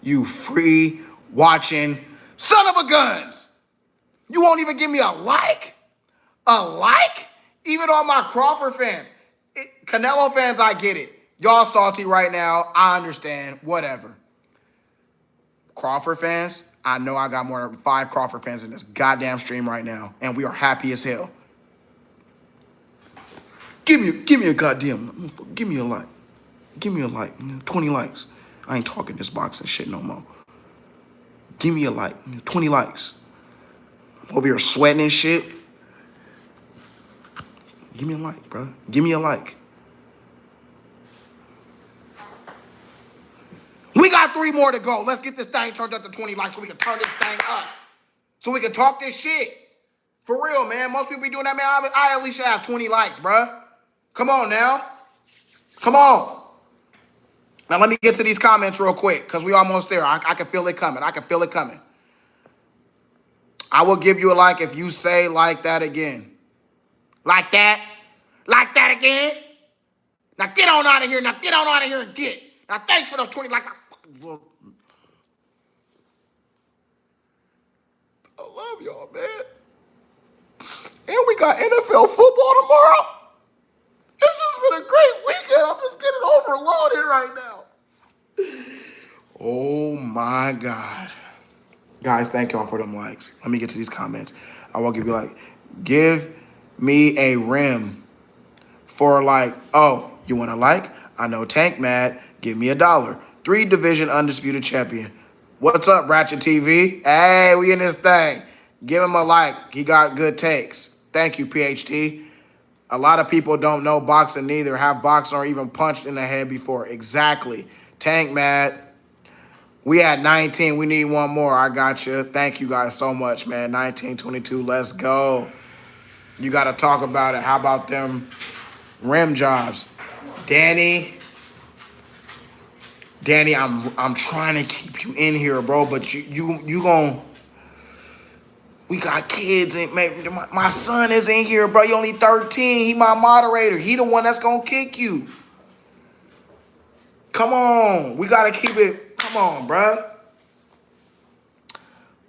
Speaker 1: You free watching son of a guns. You won't even give me a like? A like? Even on my Crawford fans. Canelo fans, I get it. Y'all salty right now. I understand. Whatever. Crawford fans, I know I got more than 5 Crawford fans in this goddamn stream right now. And we are happy as hell. Give me a goddamn, give me a like. Give me a like. 20 likes. I ain't talking this boxing shit no more. Give me a like. 20 likes. I'm over here sweating and shit. Give me a like, bro. Give me a like. We got 3 more to go. Let's get this thing turned up to 20 likes so we can turn this thing up. So we can talk this shit. For real, man. Most people be doing that, man. I at least should have 20 likes, bro. Come on now. Come on. Now let me get to these comments real quick because we almost there. I can feel it coming. I can feel it coming. I will give you a like if you say like that again. Like that? Like that again? Now get on out of here. Now get on out of here and get. Now thanks for those 20 likes. I love y'all, man. And we got NFL football tomorrow. It's just been a great weekend. I'm just getting overloaded right now. Oh my God. Guys, thank y'all for them likes. Let me get to these comments. I will give you like, give me a rim for like, oh, you want a like? I know Tank mad. Give me $1. 3-division undisputed champion. What's up, Ratchet TV? Hey, we in this thing. Give him a like. He got good takes. Thank you, PhD. A lot of people don't know boxing neither, have boxed or even punched in the head before. Exactly. Tank mad. We at 19. We need one more. I got you. Thank you guys so much, man. 1922. Let's go. You got to talk about it. How about them rim jobs? Danny, I'm trying to keep you in here, bro, but you gon' we got kids and my son is in here, bro. You only 13. He my moderator. He the one that's gonna kick you. Come on. We gotta keep it. Come on, bro.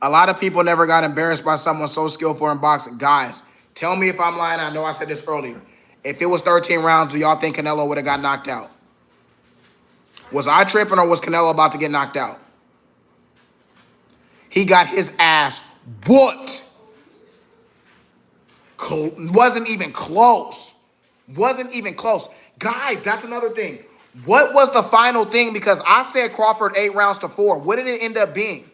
Speaker 1: A lot of people never got embarrassed by someone so skillful in boxing. Guys, tell me if I'm lying. I know I said this earlier. If it was 13 rounds, do y'all think Canelo would have got knocked out? Was I tripping or was Canelo about to get knocked out? He got his ass whooped. Wasn't even close. Wasn't even close. Guys, that's another thing. What was the final thing? Because I said Crawford 8 rounds to 4. What did it end up being?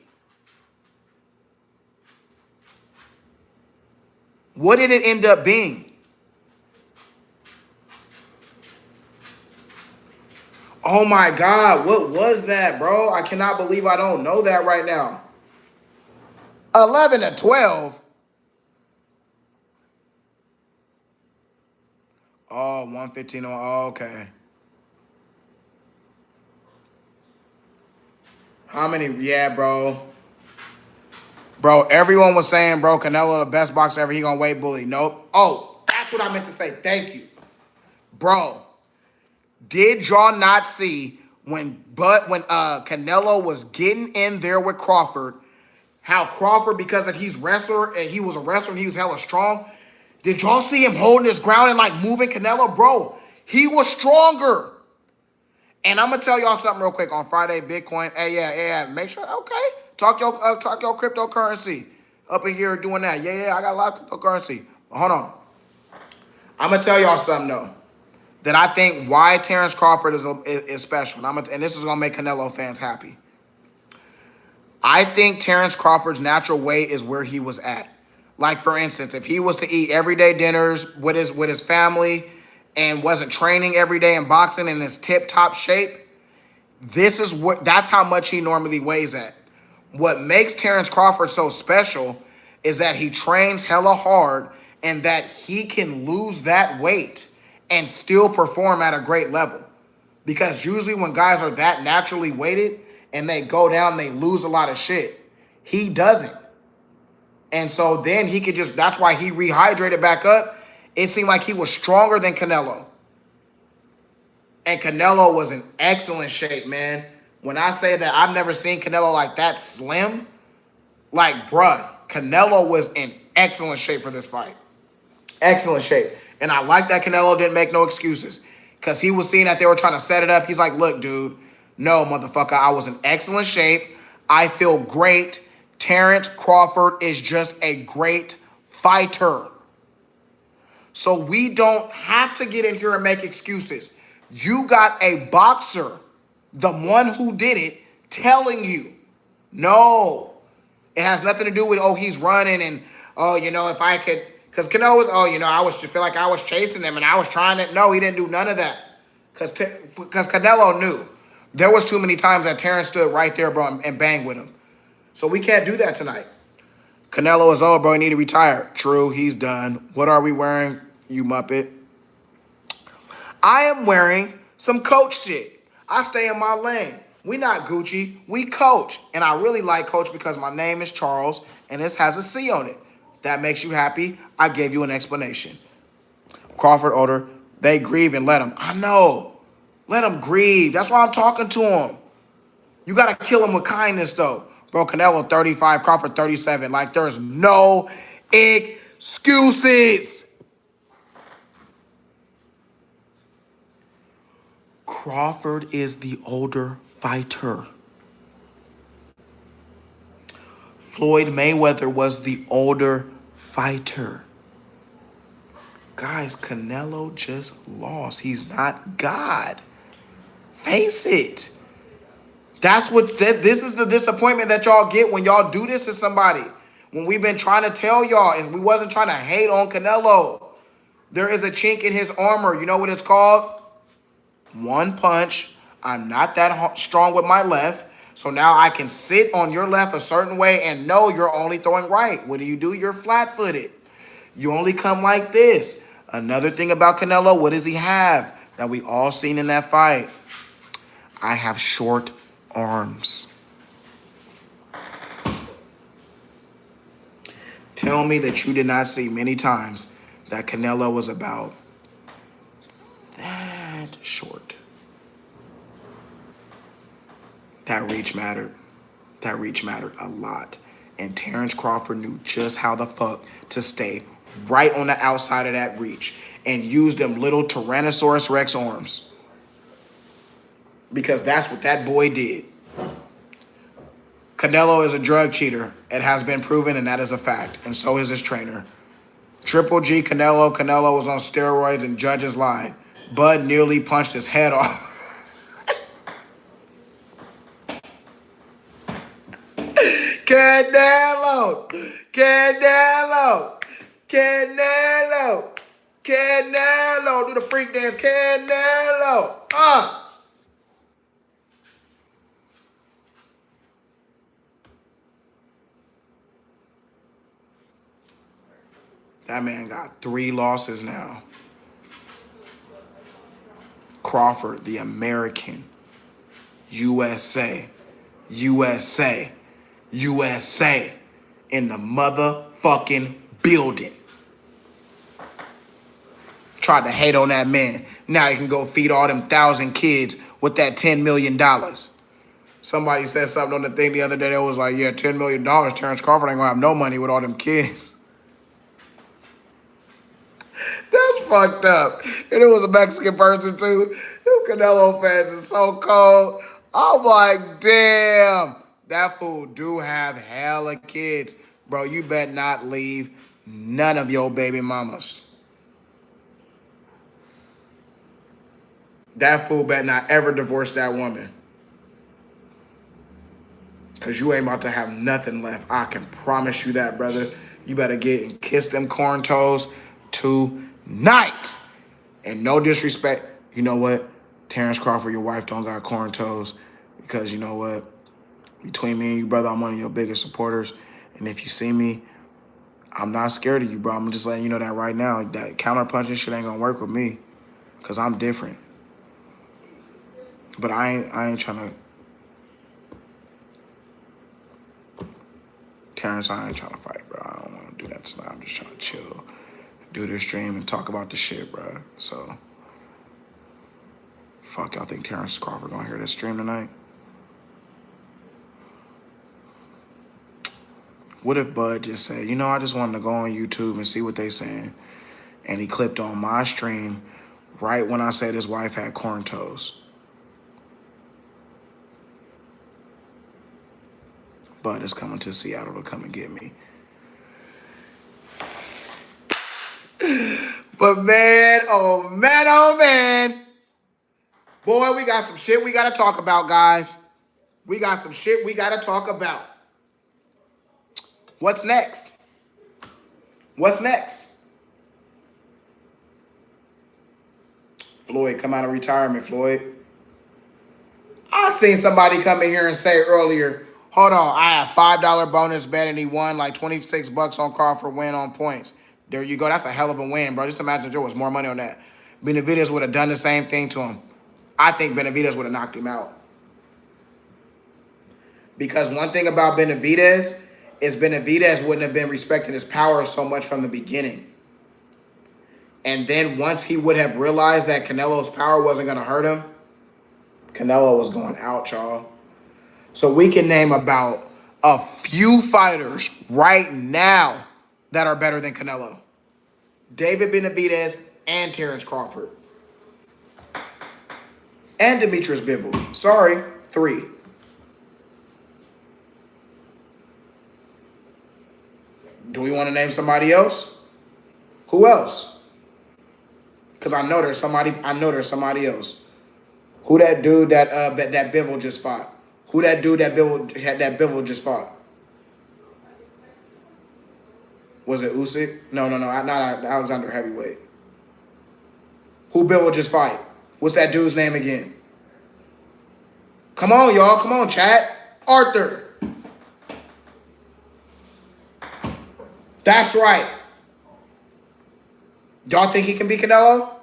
Speaker 1: What did it end up being? Oh my God, what was that, bro? I cannot believe I don't know that right now. 11 to 12. Oh, 115 on, oh, okay. How many? Yeah, bro. Bro, everyone was saying, bro, Canelo the best boxer ever. He gonna weight bully. Nope. Oh, that's what I meant to say. Thank you. Bro, did y'all not see when Canelo was getting in there with Crawford, how Crawford, because of he was a wrestler and he was hella strong, Did y'all see him holding his ground and like moving Canelo? Bro, he was stronger. And I'm gonna tell y'all something real quick on Friday, Bitcoin. Hey, yeah. Make sure, okay. Talk your cryptocurrency up in here doing that. Yeah, I got a lot of cryptocurrency. Hold on. I'm gonna tell y'all something though. That I think why Terence Crawford is special. And this is gonna make Canelo fans happy. I think Terence Crawford's natural weight is where he was at. Like for instance, if he was to eat everyday dinners with his family and wasn't training every day in boxing in his tip-top shape, that's how much he normally weighs at. What makes Terence Crawford so special is that he trains hella hard and that he can lose that weight and still perform at a great level. Because usually when guys are that naturally weighted and they go down, they lose a lot of shit. He doesn't. And so then he could that's why he rehydrated back up. It seemed like he was stronger than Canelo. And Canelo was in excellent shape, man. When I say that I've never seen Canelo like that slim, like, bruh, Canelo was in excellent shape for this fight. Excellent shape. And I like that Canelo didn't make no excuses. Because he was seeing that they were trying to set it up. He's like, look, dude, no, motherfucker, I was in excellent shape. I feel great. Terence Crawford is just a great fighter. So we don't have to get in here and make excuses. You got a boxer, the one who did it, telling you, no. It has nothing to do with, oh, he's running and, oh, if I could, because Canelo was, I feel like I was chasing him and I was trying to, no, he didn't do none of that. Because Canelo knew. There was too many times that Terence stood right there, bro, and banged with him. So we can't do that tonight. Canelo is old, bro. He need to retire. True, he's done. What are we wearing, you muppet? I am wearing some Coach shit. I stay in my lane. We not Gucci. We Coach. And I really like Coach because my name is Charles and this has a C on it. That makes you happy. I gave you an explanation. Crawford older. They grieve and let him. I know. Let him grieve. That's why I'm talking to him. You got to kill him with kindness, though. Bro, Canelo 35, Crawford 37. Like, there's no excuses. Crawford is the older fighter. Floyd Mayweather was the older fighter. Guys, Canelo just lost. He's not God. Face it. This is the disappointment that y'all get when y'all do this to somebody. When we've been trying to tell y'all and we wasn't trying to hate on Canelo. There is a chink in his armor. You know what it's called? One punch. I'm not that strong with my left. So now I can sit on your left a certain way and know you're only throwing right. What do? You're flat-footed. You only come like this. Another thing about Canelo, what does he have that we all seen in that fight? I have short arms. Tell me that you did not see many times that Canelo was about that short. That reach mattered. That reach mattered a lot. And Terence Crawford knew just how the fuck to stay right on the outside of that reach and use them little Tyrannosaurus Rex arms. Because that's what that boy did. Canelo is a drug cheater. It has been proven, and that is a fact. And so is his trainer. Triple G Canelo. Canelo was on steroids and judges lied. Bud nearly punched his head off. Canelo. Canelo. Canelo. Canelo. Do the freak dance. Canelo. That man got 3 losses now. Crawford, the American. USA. USA. USA. In the motherfucking building. Tried to hate on that man. Now he can go feed all them 1,000 kids with that $10 million. Somebody said something on the thing the other day that was like, yeah, $10 million. Terence Crawford ain't gonna have no money with all them kids. That's fucked up. And it was a Mexican person too. Them Canelo fans is so cold. I'm like, damn. That fool do have hella kids. Bro, you better not leave none of your baby mamas. That fool better not ever divorce that woman. Because you ain't about to have nothing left. I can promise you that, brother. You better get and kiss them corn toes tonight. And no disrespect. You know what? Terence Crawford, your wife don't got corn toes. Because you know what? Between me and you, brother, I'm one of your biggest supporters. And if you see me, I'm not scared of you, bro. I'm just letting you know that right now. That counter-punching shit ain't going to work with me. Because I'm different. But I ain't trying to... Terence, I ain't trying to fight, bro. I don't want to do that tonight. I'm just trying to chill, do this stream, and talk about the shit, bro. So, fuck, y'all think Terence Crawford gonna hear this stream tonight? What if Bud just said, you know, I just wanted to go on YouTube and see what they saying, and he clipped on my stream right when I said his wife had corn toes? Bud is coming to Seattle to come and get me. But man, oh man, oh man. Boy, we got some shit we got to talk about, guys. We got some shit we got to talk about. What's next? What's next? Floyd, come out of retirement, Floyd. I seen somebody come in here and say earlier, hold on, I have $5 bonus bet and he won like 26 bucks on Crawford win on points. There you go. That's a hell of a win, bro. Just imagine if there was more money on that. Benavidez would have done the same thing to him. I think Benavidez would have knocked him out. Because one thing about Benavidez is Benavidez wouldn't have been respecting his power so much from the beginning. And then once he would have realized that Canelo's power wasn't going to hurt him, Canelo was going out, y'all. So we can name about a few fighters right now that are better than Canelo. David Benavidez and Terence Crawford. And Demetrius Bivol. Sorry, 3. Do we want to name somebody else? Who else? Because I know there's somebody else. Who that dude that Bivol just fought? Who that dude that Bivol just fought? Was it Usyk? No, not Alexander heavyweight. Who Bivol just fight? What's that dude's name again? Come on, y'all. Come on, chat. Arthur. That's right. Y'all think he can beat Canelo?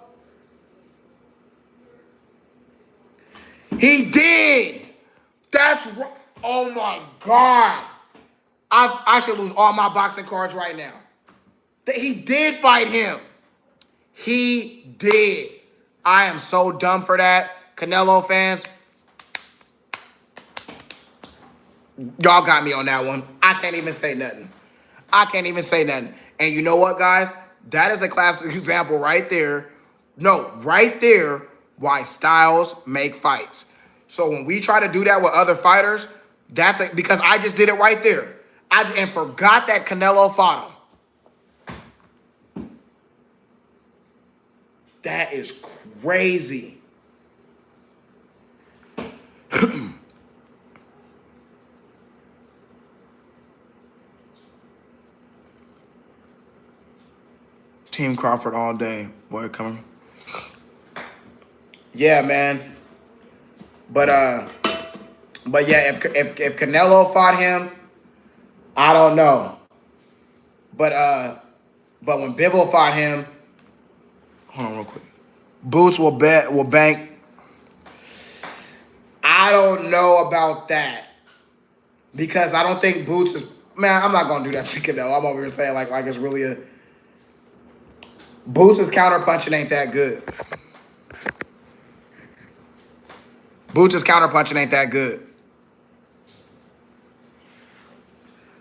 Speaker 1: He did. That's right. Oh my God. I should lose all my boxing cards right now. He did fight him. He did. I am so dumb for that. Canelo fans, y'all got me on that one. I can't even say nothing. And you know what, guys? That is a classic example right there. No, right there, why styles make fights. So when we try to do that with other fighters, because I just did it right there. And forgot that Canelo fought him. That is crazy. Team Crawford all day. Boy, coming. Yeah, man. But yeah, if Canelo fought him, I don't know. But when Bivol fought him, hold on real quick. Boots will bank. I don't know about that. Because I don't think Boots is, man, I'm not gonna do that to Canelo. I'm over here saying like it's really a Boots' counter-punching ain't that good. Boots' counter-punching ain't that good.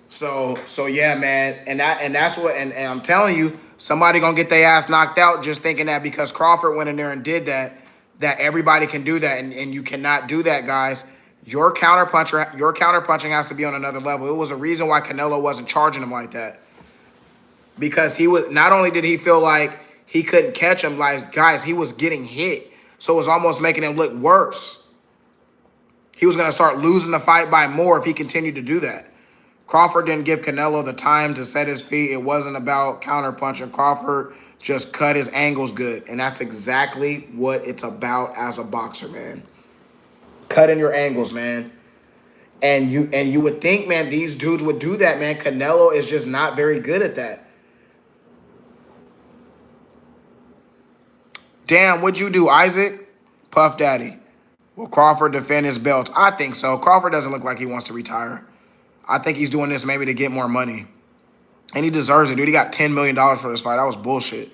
Speaker 1: So yeah, man. And I'm telling you, Somebody gonna get their ass knocked out just thinking that because Crawford went in there and did that, that everybody can do that, and you cannot do that, guys. Your counterpunching has to be on another level. It was a reason why Canelo wasn't charging him like that. Because he was, not only did he feel like he couldn't catch him, like, guys, he was getting hit. So it was almost making him look worse. He was going to start losing the fight by more if he continued to do that. Crawford didn't give Canelo the time to set his feet. It wasn't about counterpunching. Crawford just cut his angles good. And that's exactly what it's about as a boxer, man. Cutting your angles, man. And you would think, man, these dudes would do that, man. Canelo is just not very good at that. Damn, what'd you do, Isaac? Puff Daddy. Will Crawford defend his belt? I think so. Crawford doesn't look like he wants to retire. I think he's doing this maybe to get more money. And he deserves it, dude. He got $10 million for this fight. That was bullshit.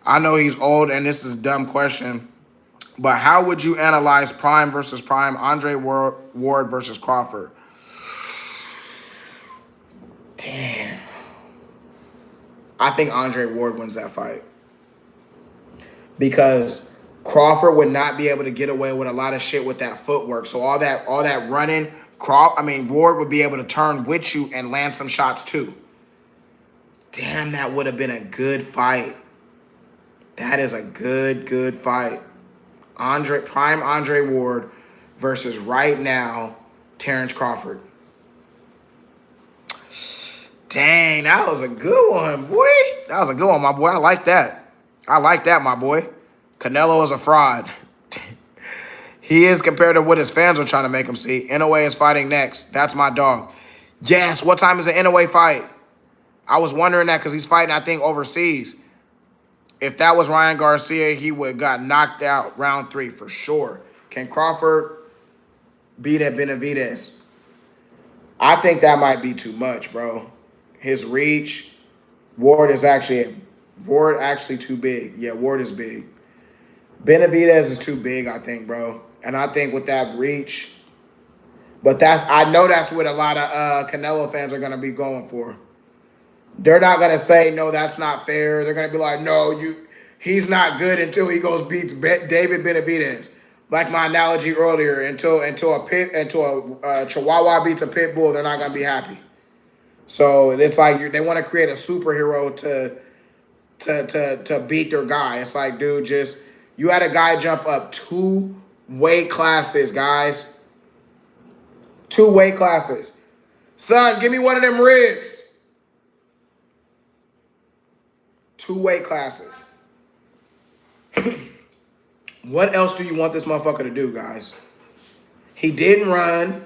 Speaker 1: I know he's old, and this is a dumb question. But how would you analyze Prime versus Prime, Andre Ward versus Crawford? Damn. I think Andre Ward wins that fight. Because Crawford would not be able to get away with a lot of shit with that footwork. So all that running, Ward would be able to turn with you and land some shots too. Damn, that would have been a good fight. That is a good fight. Prime Andre Ward versus right now Terence Crawford. Dang, that was a good one, boy. That was a good one, my boy. I like that. I like that, my boy. Canelo is a fraud. He is compared to what his fans are trying to make him see. Inoue is fighting next. That's my dog. Yes, what time is the Inoue fight? I was wondering that because he's fighting, I think, overseas. If that was Ryan Garcia, he would have got knocked out round 3 for sure. Can Crawford beat at Benavidez? I think that might be too much, bro. His reach, Ward actually too big. Yeah, Ward is big. Benavidez is too big, I think, bro. And I think with that reach, but I know that's what a lot of Canelo fans are going to be going for. They're not going to say, no, that's not fair. They're going to be like, no, he's not good until he beats David Benavidez. Like my analogy earlier, until a Chihuahua beats a pit bull, they're not going to be happy. So it's like they want to create a superhero to beat their guy. It's like, dude, you had a guy jump up 2 weight classes, guys. 2 weight classes. Son, give me one of them ribs. 2 weight classes. What else do you want this motherfucker to do, guys? He didn't run.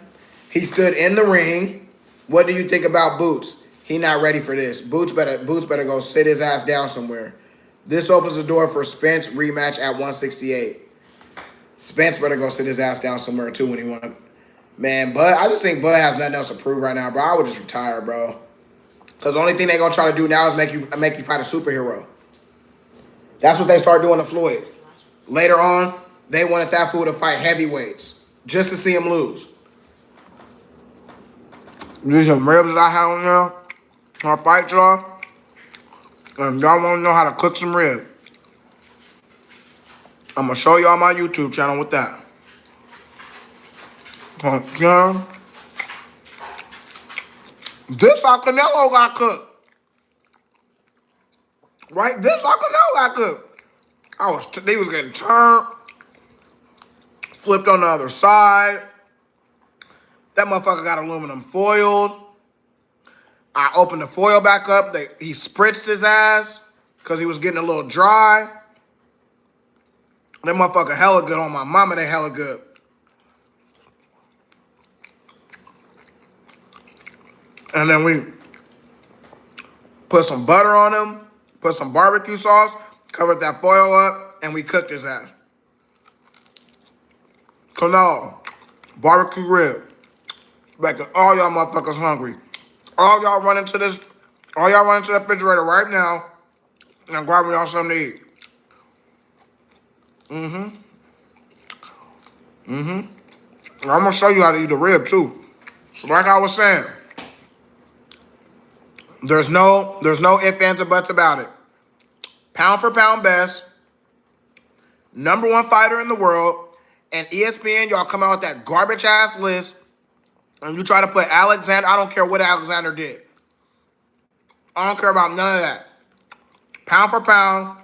Speaker 1: He stood in the ring. What do you think about Boots? He not ready for this. Boots better go sit his ass down somewhere. This opens the door for Spence rematch at 168. Spence better go sit his ass down somewhere too when he want to. Man, Bud, I just think Bud has nothing else to prove right now, bro. I would just retire, bro. Because the only thing they're going to try to do now is make you fight a superhero. That's what they start doing to Floyd. Later on, they wanted that fool to fight heavyweights just to see him lose. These are ribs that I had on there. I'll fight y'all. And y'all want to know how to cook some rib. I'm going to show y'all my YouTube channel with that. Okay. This how Canelo got cooked. Right? This how Canelo got cooked. They was getting turned. Flipped on the other side. That motherfucker got aluminum foiled. I opened the foil back up. He spritzed his ass because he was getting a little dry. That motherfucker hella good on my mama. They hella good. And then we put some butter on him, put some barbecue sauce, covered that foil up, and we cooked his ass. Canelo, barbecue rib. Making all y'all motherfuckers hungry. All y'all run into the refrigerator right now and grab y'all something to eat. I'm gonna show you how to eat the rib too. So like I was saying, there's no ifs, ands, or buts about it. pound for pound best, #1 fighter in the world, and ESPN, y'all come out with that garbage ass list, and you try to put Alexander. I don't care what Alexander did. I don't care about none of that. Pound for pound,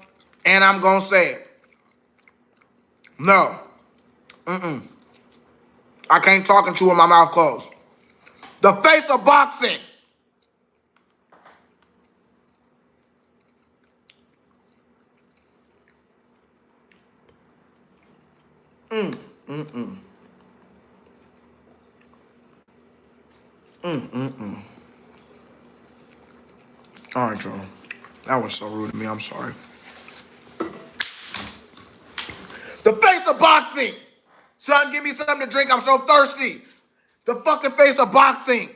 Speaker 1: and I'm gonna say it. No. I can't talk to you with my mouth closed. The face of boxing. All right, y'all. That was so rude to me. I'm sorry. The face of boxing. Son, give me something to drink. I'm so thirsty. The fucking face of boxing.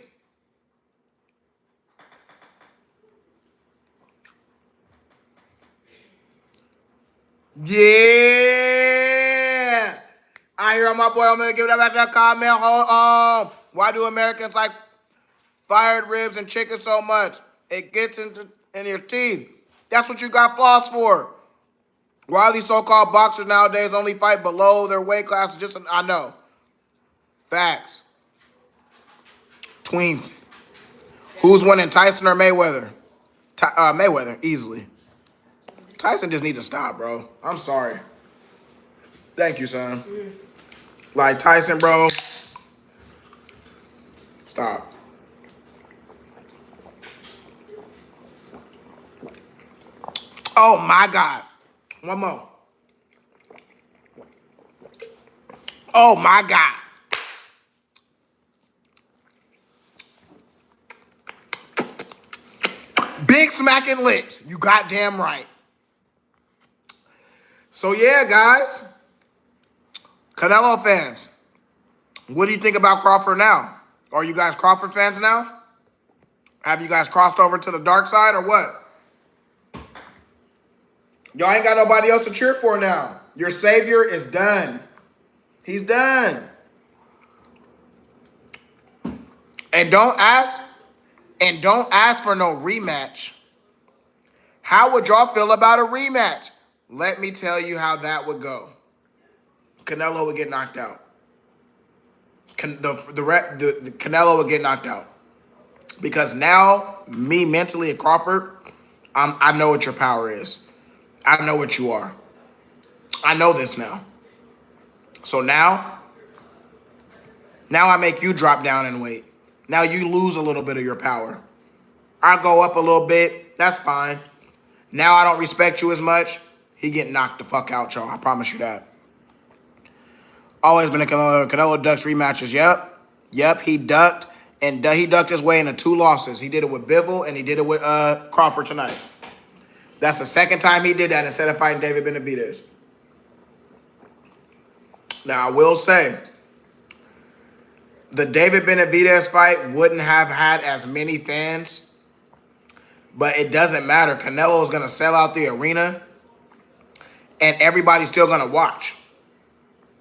Speaker 1: Yeah. I hear my boy. I'm going to give that back that comment. Hold on. Why do Americans like fired ribs and chicken so much? It gets in your teeth. That's what you got floss for. Why these so-called boxers nowadays only fight below their weight class? I know. Facts. Tween. Who's winning, Tyson or Mayweather? Mayweather, easily. Tyson just need to stop, bro. I'm sorry. Thank you, son. Like, Tyson, bro. Stop. Oh, my God. One more. Oh, my God. Big smacking lips. You goddamn right. So, yeah, guys. Canelo fans. What do you think about Crawford now? Are you guys Crawford fans now? Have you guys crossed over to the dark side or what? Y'all ain't got nobody else to cheer for now. Your savior is done. He's done. And don't ask for no rematch. How would y'all feel about a rematch? Let me tell you how that would go. Canelo would get knocked out. The Canelo would get knocked out. Because now, me mentally at Crawford, I know what your power is. I know what you are. I know this now. So now I make you drop down in weight. Now you lose a little bit of your power. I go up a little bit. That's fine. Now I don't respect you as much. He get knocked the fuck out, y'all. I promise you that. Always been a Canelo. Canelo ducks rematches. Yep, he ducked. And he ducked his way into 2 losses. He did it with Bivol and he did it with Crawford tonight. That's the second time he did that instead of fighting David Benavidez. Now, I will say, the David Benavidez fight wouldn't have had as many fans, but it doesn't matter. Canelo is going to sell out the arena, and everybody's still going to watch.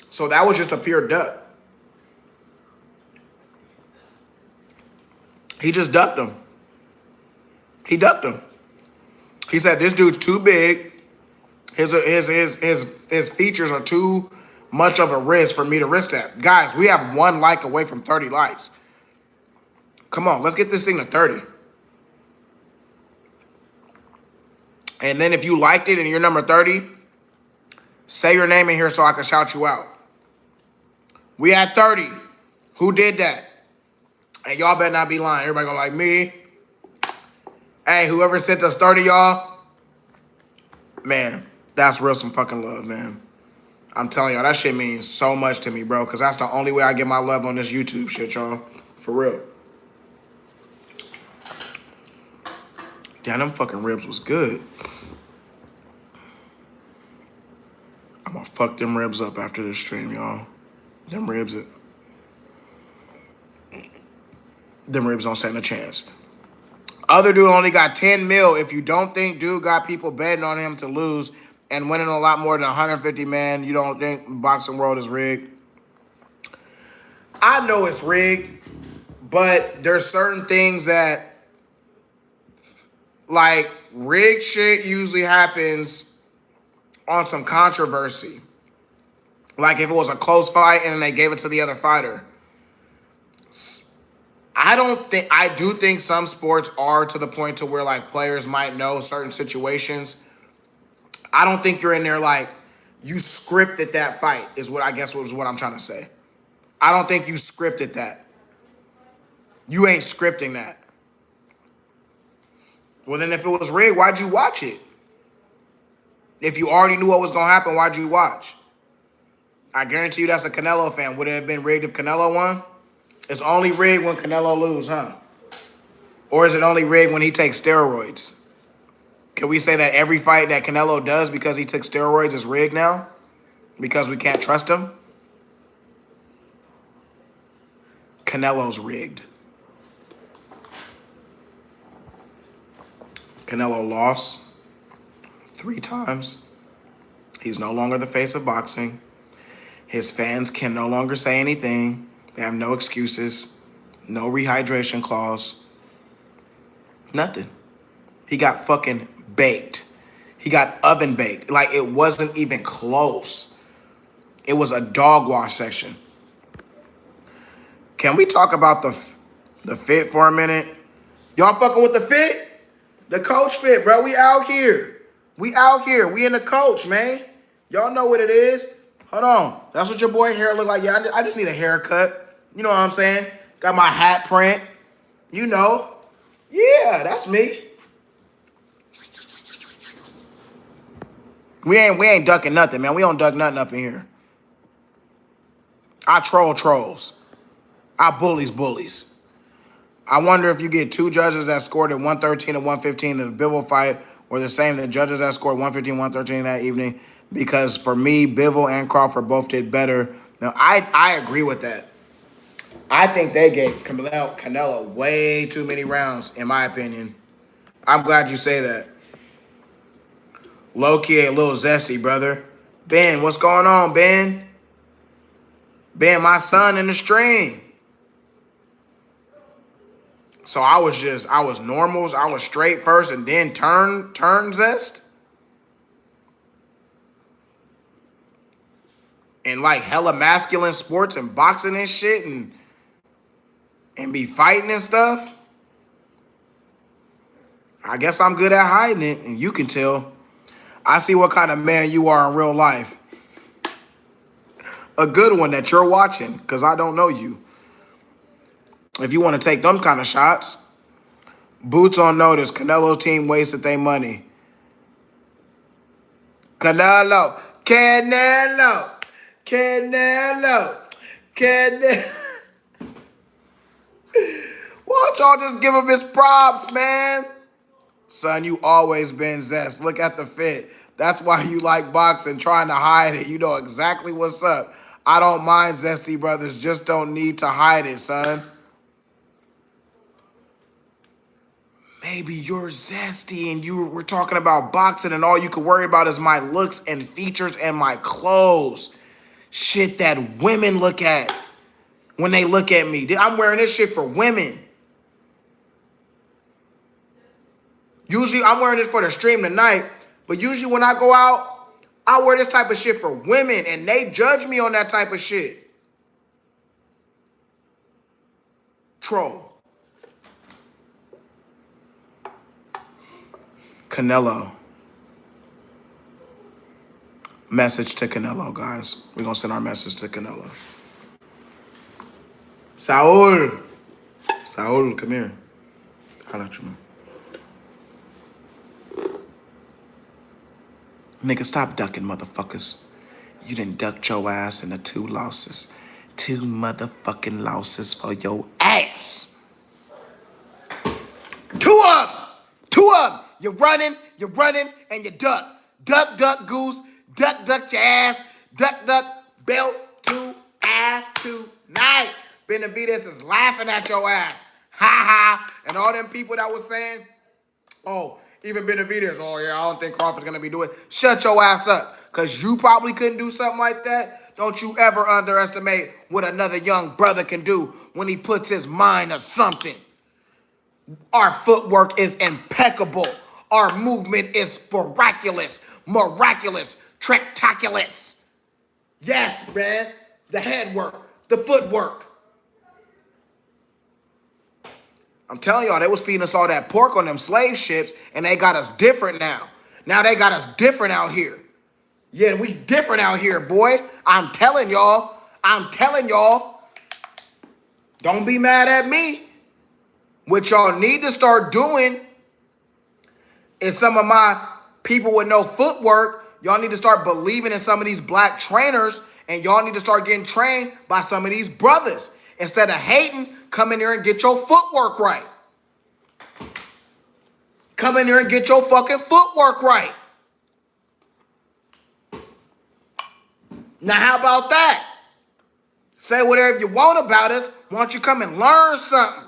Speaker 1: So that was just a pure duck. He just ducked him. He ducked him. He said, this dude's too big. His features are too much of a risk for me to risk that. Guys, we have 1 like away from 30 likes. Come on, let's get this thing to 30. And then if you liked it and you're number 30, say your name in here so I can shout you out. We had 30. Who did that? And y'all better not be lying. Everybody gonna like me. Hey, whoever sent us 30, y'all, man, that's real some fucking love, man. I'm telling y'all, that shit means so much to me, bro, because that's the only way I get my love on this YouTube shit, y'all. For real. Damn, them fucking ribs was good. I'm gonna fuck them ribs up after this stream, y'all. Them ribs don't stand a chance. Other dude only got 10 mil. If you don't think dude got people betting on him to lose and winning a lot more than 150, man, you don't think boxing world is rigged? I know it's rigged, but there's certain things that, like, rigged shit usually happens on some controversy. Like if it was a close fight and they gave it to the other fighter. I do think some sports are to the point to where like players might know certain situations. I don't think you're in there like you scripted that fight is what I guess was what I'm trying to say. I don't think you scripted that. You ain't scripting that. Well, then if it was rigged, why'd you watch it? If you already knew what was going to happen, why'd you watch? I guarantee you that's a Canelo fan. Would it have been rigged if Canelo won? It's only rigged when Canelo loses, huh? Or is it only rigged when he takes steroids? Can we say that every fight that Canelo does because he took steroids is rigged now? Because we can't trust him? Canelo's rigged. Canelo lost 3 times. He's no longer the face of boxing. His fans can no longer say anything. They have no excuses. No rehydration clause. Nothing. He got fucking baked. He got oven baked. Like, it wasn't even close. It was a dog wash session. Can we talk about the fit for a minute? Y'all fucking with the fit? The coach fit, bro. We out here. We out here. We in the coach, man. Y'all know what it is. Hold on. That's what your boy hair look like. Yeah, I just need a haircut. You know what I'm saying? Got my hat print. You know. Yeah, that's me. We ain't ducking nothing, man. We don't duck nothing up in here. I troll trolls. I bullies. I wonder if you get 2 judges that scored at 113 and 115, the Bivol fight were the same. The judges that scored 115, 113 that evening. Because for me, Bivol and Crawford both did better. Now, I agree with that. I think they gave Canelo way too many rounds, in my opinion. I'm glad you say that. Low-key a little zesty, brother. Ben, what's going on, Ben? Ben, my son in the stream. So I was normals. I was straight first and then turn zest. And like hella masculine sports and boxing and shit and be fighting and stuff. I guess I'm good at hiding it, and you can tell. I see what kind of man you are in real life. A good one that you're watching, because I don't know you. If you want to take them kind of shots. Boots on notice. Canelo's team wasted their money. Canelo. Why don't y'all just give him his props, man? Son, you always been zest. Look at the fit. That's why you like boxing, trying to hide it. You know exactly what's up. I don't mind zesty brothers. Just don't need to hide it, son. Maybe you're zesty and we're talking about boxing and all you can worry about is my looks and features and my clothes. Shit that women look at when they look at me. I'm wearing this shit for women. Usually I'm wearing this for the stream tonight, but usually when I go out, I wear this type of shit for women and they judge me on that type of shit. Troll. Canelo. Message to Canelo, guys. We're going to send our message to Canelo. Saul, come here. Holla at you, man. Nigga, stop ducking, motherfuckers. You done ducked your ass into 2 losses. 2 motherfucking losses for your ass. 2 up. You're running, and you duck. Duck, goose. Duck your ass. Duck, belt to ass tonight. Benavidez is laughing at your ass. Ha. And all them people that was saying, oh, even Benavidez, oh yeah, I don't think Crawford's going to be doing it. Shut your ass up, because you probably couldn't do something like that. Don't you ever underestimate what another young brother can do when he puts his mind to something. Our footwork is impeccable. Our movement is miraculous, miraculous, tractaculous. Yes, man. The head work, the footwork. I'm telling y'all, they was feeding us all that pork on them slave ships, and they got us different now. Now they got us different out here. Yeah, we different out here, boy. I'm telling y'all. I'm telling y'all. Don't be mad at me. What y'all need to start doing is some of my people with no footwork. Y'all need to start believing in some of these black trainers, and y'all need to start getting trained by some of these brothers. Instead of hating, come in here and get your footwork right. Come in here and get your fucking footwork right. Now, how about that? Say whatever you want about us. Why don't you come and learn something?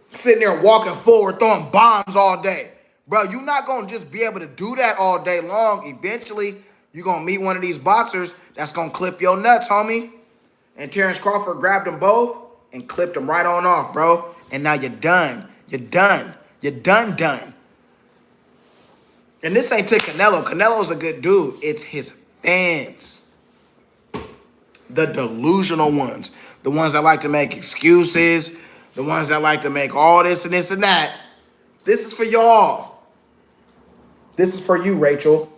Speaker 1: Sitting there walking forward, throwing bombs all day. Bro, you're not going to just be able to do that all day long. Eventually, you're going to meet one of these boxers that's going to clip your nuts, homie. And Terence Crawford grabbed them both and clipped them right on off, bro. And now you're done. You're done. You're done. And this ain't to Canelo. Canelo's a good dude. It's his fans. The delusional ones. The ones that like to make excuses. The ones that like to make all this and this and that. This is for y'all. This is for you, Rachel.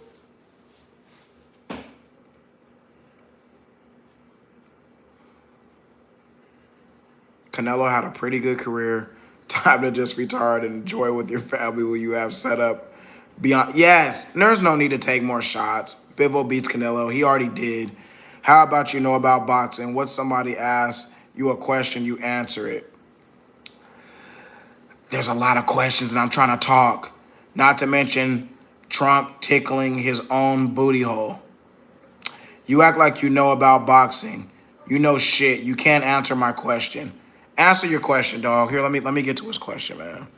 Speaker 1: Canelo had a pretty good career. Time to just retire and enjoy with your family what you have set up. Beyond, yes, there's no need to take more shots. Bivol beats Canelo. He already did. How about you know about boxing? What somebody asks you a question, you answer it. There's a lot of questions and I'm trying to talk. Not to mention Trump tickling his own booty hole. You act like you know about boxing. You know shit. You can't answer my question. Answer your question, dog. Here, let me get to his question, man.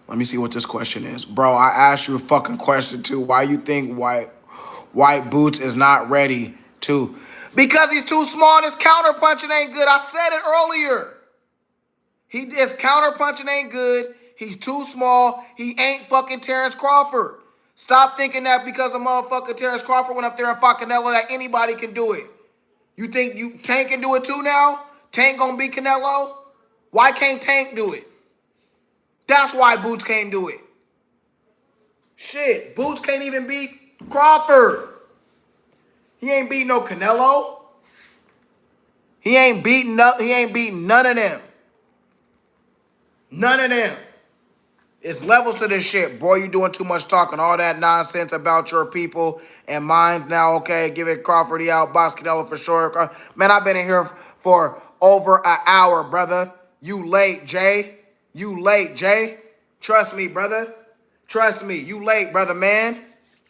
Speaker 1: Let me see what this question is. Bro, I asked you a fucking question, too. Why you think White Boots is not ready to? Because he's too small and his counter-punching ain't good. I said it earlier. His counter-punching ain't good. He's too small. He ain't fucking Terence Crawford. Stop thinking that because a motherfucker Terence Crawford went up there and fought Canelo that anybody can do it. You think Tank can do it too now? Tank gonna beat Canelo? Why can't Tank do it? That's why Boots can't do it. Shit, Boots can't even beat Crawford. He ain't beating no Canelo. He ain't beating none of them. None of them. It's levels to this shit. Boy, you doing too much talking. All that nonsense about your people and mine now, okay, give it Crawford, he outboxed Canelo for sure. Man, I've been in here for over an hour, brother. You late, Jay. You late, Jay. Trust me, brother. Trust me. You late, brother, man.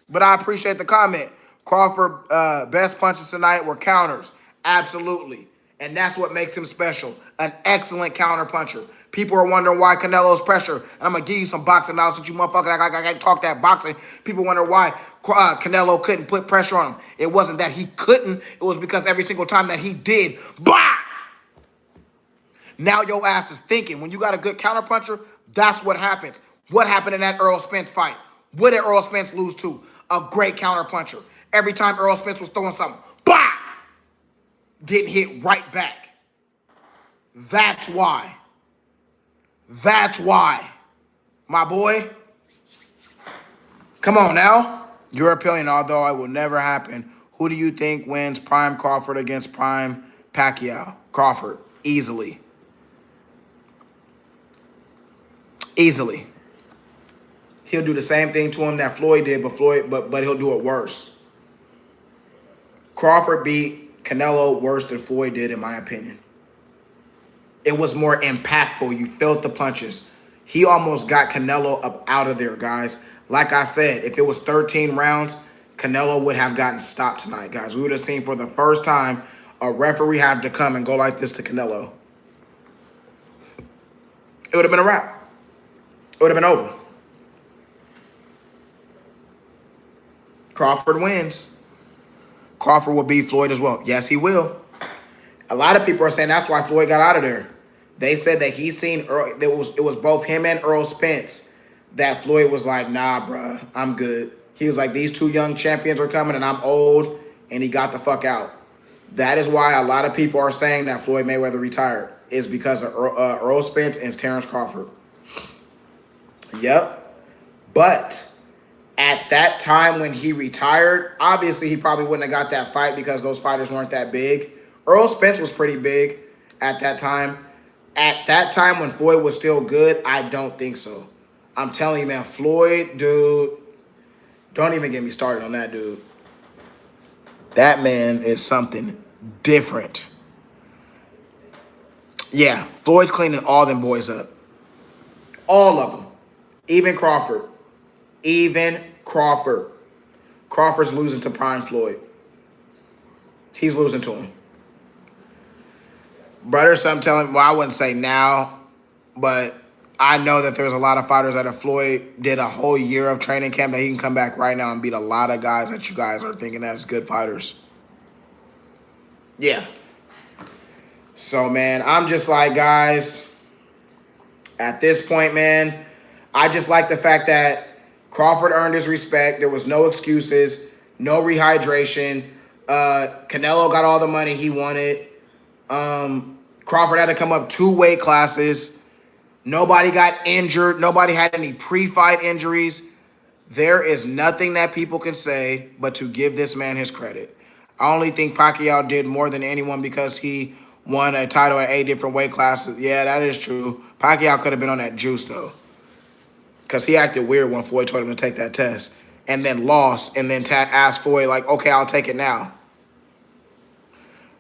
Speaker 1: But I appreciate the comment. Crawford, best punches tonight were counters. Absolutely. And that's what makes him special. An excellent counter puncher. People are wondering why Canelo's pressure. And I'm going to give you some boxing knowledge since you motherfucker I can't talk that boxing. People wonder why Canelo couldn't put pressure on him. It wasn't that he couldn't. It was because every single time that he did, bah! Now your ass is thinking. When you got a good counter puncher, that's what happens. What happened in that Earl Spence fight? What did Earl Spence lose to? A great counter puncher. Every time Earl Spence was throwing something, bah! Getting hit right back. That's why. That's why. My boy. Come on now. Your opinion, although it will never happen. Who do you think wins Prime Crawford against Prime Pacquiao? Crawford. Easily. Easily. He'll do the same thing to him that Floyd did, but he'll do it worse. Crawford beat Canelo worse than Floyd did, in my opinion. It was more impactful. You felt the punches. He almost got Canelo up out of there, guys. Like I said, if it was 13 rounds, Canelo would have gotten stopped tonight, guys. We would have seen for the first time a referee had to come and go like this to Canelo. It would have been a wrap. It would have been over. Crawford wins. Crawford will beat Floyd as well. Yes, he will. A lot of people are saying that's why Floyd got out of there. They said that he seen Earl, it was both him and Earl Spence that Floyd was like, nah, bruh, I'm good. He was like, these two young champions are coming and I'm old, and he got the fuck out. That is why a lot of people are saying that Floyd Mayweather retired, is because of Earl Spence and Terence Crawford. Yep. But at that time when he retired, obviously he probably wouldn't have got that fight because those fighters weren't that big. Earl Spence was pretty big at that time. At that time when Floyd was still good, I don't think so. I'm telling you, man, Floyd, dude, don't even get me started on that dude. That man is something different. Yeah, Floyd's cleaning all them boys up. All of them. Even Crawford. Even Crawford. Crawford's losing to Prime Floyd. He's losing to him. Brother, so I'm telling, well, I wouldn't say now, but I know that there's a lot of fighters that if Floyd did a whole year of training camp, that he can come back right now and beat a lot of guys that you guys are thinking that is good fighters. Yeah. So, man, I'm just like, guys, at this point, man, I just like the fact that Crawford earned his respect. There was no excuses, no rehydration. Canelo got all the money he wanted. Crawford had to come up 2 weight classes. Nobody got injured. Nobody had any pre-fight injuries. There is nothing that people can say but to give this man his credit. I only think Pacquiao did more than anyone because he won a title at 8 different weight classes. Yeah, that is true. Pacquiao could have been on that juice, though, because he acted weird when Floyd told him to take that test and then lost and then asked Floyd, like, okay, I'll take it now.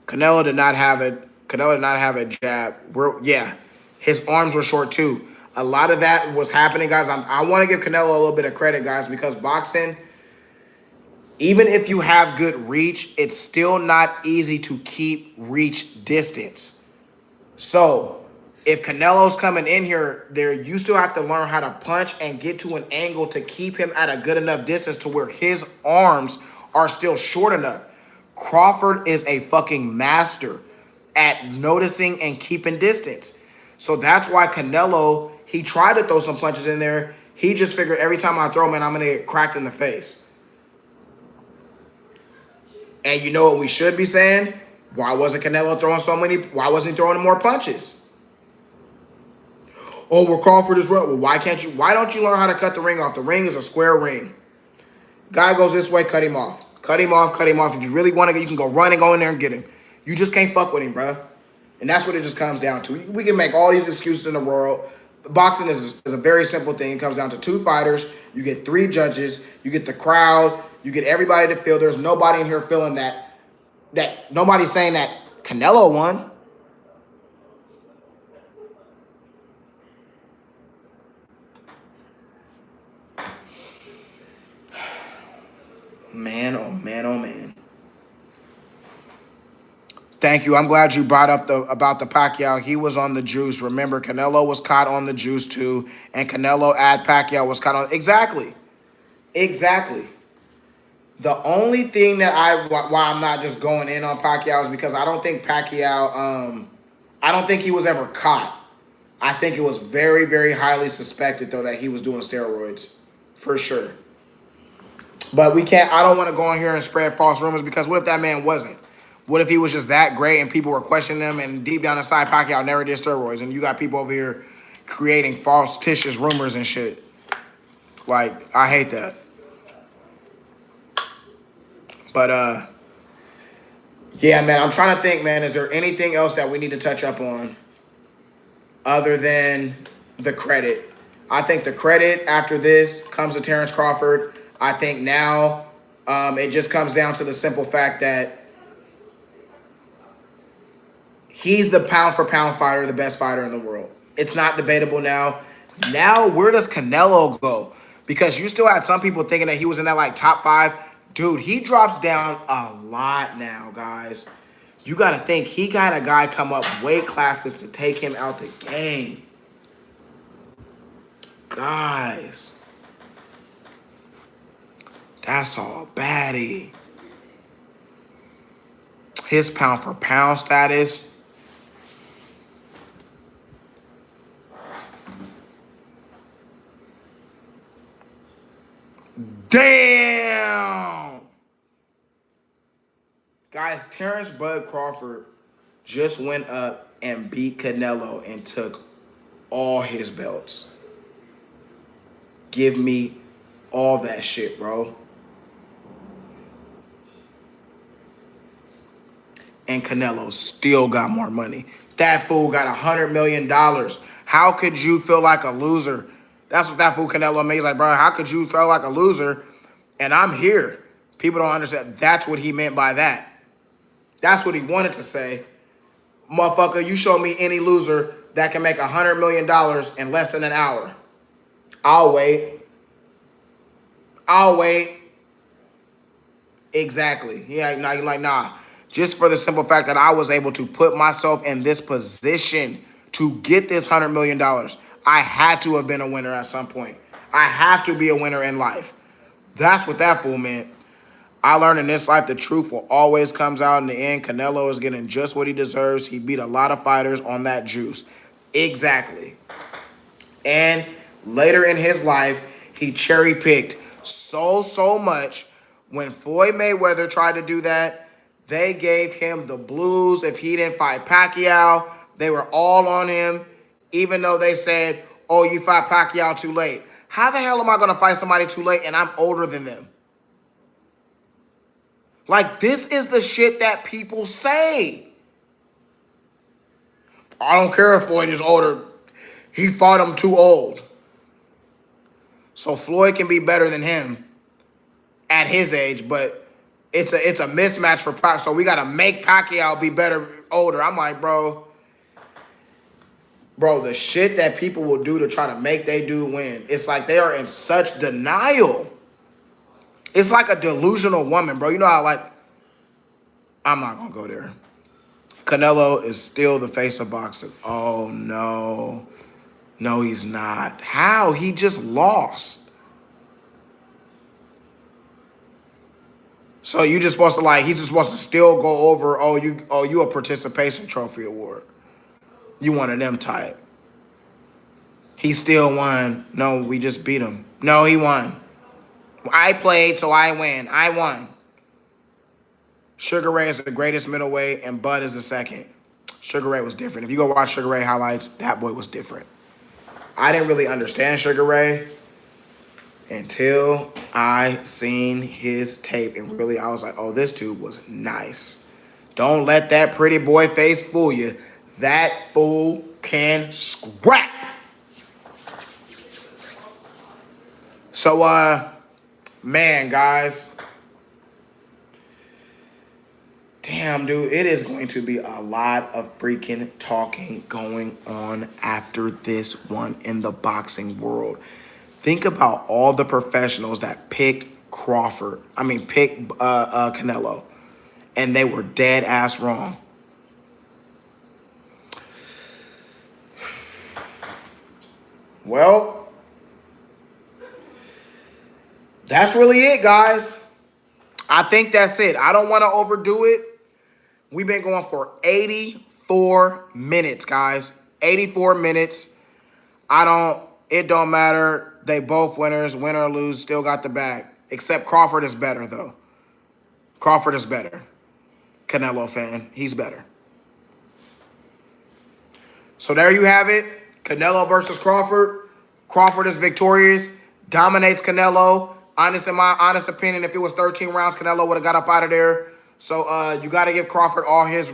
Speaker 1: Canelo did not have it. Canelo did not have a jab. Yeah, his arms were short, too. A lot of that was happening, guys. I want to give Canelo a little bit of credit, guys, because boxing, even if you have good reach, it's still not easy to keep reach distance. So if Canelo's coming in here, you still have to learn how to punch and get to an angle to keep him at a good enough distance to where his arms are still short enough. Crawford is a fucking master at noticing and keeping distance. So that's why Canelo, he tried to throw some punches in there. He just figured every time I throw, man, I'm going to get cracked in the face. And you know what we should be saying? Why wasn't Canelo throwing why wasn't he throwing more punches? Oh, well, Crawford is right. Well, why don't you learn how to cut the ring off? The ring is a square ring. Guy goes this way, cut him off. Cut him off, cut him off. If you really want to, you can go run and go in there and get him. You just can't fuck with him, bro. And that's what it just comes down to. We can make all these excuses in the world. Boxing is a very simple thing. It comes down to 2 fighters. You get 3 judges. You get the crowd. You get everybody to feel. There's nobody in here feeling that nobody's saying that Canelo won. Man, oh man, oh man. Thank you. I'm glad you brought up about the Pacquiao. He was on the juice. Remember, Canelo was caught on the juice too, and Canelo at Pacquiao was caught on. Exactly. The only thing that why I'm not just going in on Pacquiao is because I don't think Pacquiao. I don't think he was ever caught. I think it was very, very highly suspected though that he was doing steroids, for sure. But we can't. I don't want to go in here and spread false rumors because what if that man wasn't? What if he was just that great and people were questioning him and deep down inside Pacquiao never did steroids and you got people over here creating false titious rumors and shit? Like, I hate that. But, yeah, man, I'm trying to think, man, is there anything else that we need to touch up on other than the credit? I think the credit after this comes to Terence Crawford. I think now it just comes down to the simple fact that he's the pound-for-pound fighter, the best fighter in the world. It's not debatable now. Now, where does Canelo go? Because you still had some people thinking that he was in that, like, top 5. Dude, he drops down a lot now, guys. You got to think, he got a guy come up weight classes to take him out the game. Guys. That's all baddie. His pound-for-pound status. Damn! Guys, Terence Bud Crawford just went up and beat Canelo and took all his belts. Give me all that shit, bro. And Canelo still got more money. That fool got $100 million. How could you feel like a loser? That's what that fool Canelo made. He's like, bro, how could you feel like a loser? And I'm here. People don't understand. That's what he meant by that. That's what he wanted to say. Motherfucker, you show me any loser that can make $100 million in less than an hour. I'll wait. I'll wait. Exactly. Yeah, now you're like, nah. Just for the simple fact that I was able to put myself in this position to get this $100 million, I had to have been a winner at some point. I have to be a winner in life. That's what that fool meant. I learned in this life the truth will always comes out in the end. Canelo is getting just what he deserves. He beat a lot of fighters on that juice. Exactly. And later in his life, he cherry-picked so much. When Floyd Mayweather tried to do that, they gave him the blues if he didn't fight Pacquiao. They were all on him, even though they said, oh, you fought Pacquiao too late. How the hell am I going to fight somebody too late and I'm older than them? Like, this is the shit that people say. I don't care if Floyd is older. He fought him too old. So Floyd can be better than him at his age, but it's a mismatch for Pacquiao. So we got to make Pacquiao be better older. I'm like, bro, the shit that people will do to try to make they dude win, it's like they are in such denial. It's like a delusional woman, bro. You know how, like, I'm not going to go there. Canelo is still the face of boxing. Oh, no. No, he's not. How? He just lost. So you just supposed to, like, he's just supposed to still go over, you a participation trophy award. You one of them type. He still won. No, we just beat him. No, he won. I played, so I win. I won. Sugar Ray is the greatest middleweight, and Bud is the second. Sugar Ray was different. If you go watch Sugar Ray highlights, that boy was different. I didn't really understand Sugar Ray until I seen his tape, and really I was like, oh, this dude was nice. Don't let that pretty boy face fool you. That fool can scrap. So, man, guys. Damn, dude, it is going to be a lot of freaking talking going on after this one in the boxing world. Think about all the professionals that picked Canelo, and they were dead ass wrong. Well, that's really it, guys. I think that's it. I don't want to overdo it. We've been going for 84 minutes, guys. 84 minutes. It don't matter. They both winners. Win or lose, still got the bag. Except Crawford is better, though. Crawford is better. Canelo fan. He's better. So there you have it. Canelo versus Crawford. Crawford is victorious. Dominates Canelo. In my honest opinion, if it was 13 rounds, Canelo would have got up out of there. So you got to give Crawford all his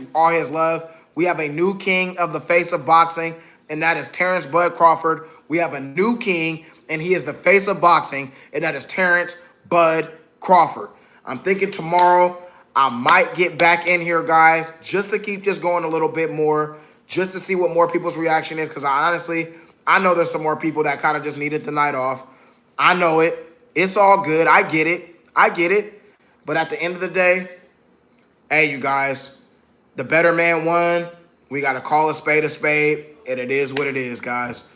Speaker 1: love. We have a new king of the face of boxing, and that is Terence Bud Crawford. We have a new king, and he is the face of boxing, and that is Terence Bud Crawford. I'm thinking tomorrow I might get back in here, guys, just to keep this going a little bit more, just to see what more people's reaction is, because I know there's some more people that kind of just needed the night off. I know it. It's all good. I get it. But at the end of the day, hey, you guys, the better man won. We got to call a spade, and it is what it is, guys.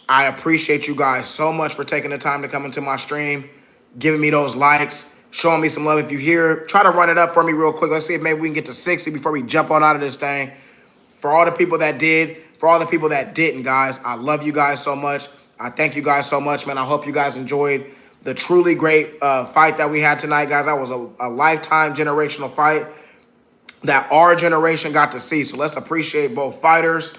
Speaker 1: I appreciate you guys so much for taking the time to come into my stream, giving me those likes, showing me some love. If you're here, try to run it up for me real quick. Let's see if maybe we can get to 60 before we jump on out of this thing. For all the people that did, for all the people that didn't, guys, I love you guys so much. I thank you guys so much, man. I hope you guys enjoyed the truly great fight that we had tonight, guys. That was a lifetime generational fight that our generation got to see. So let's appreciate both fighters.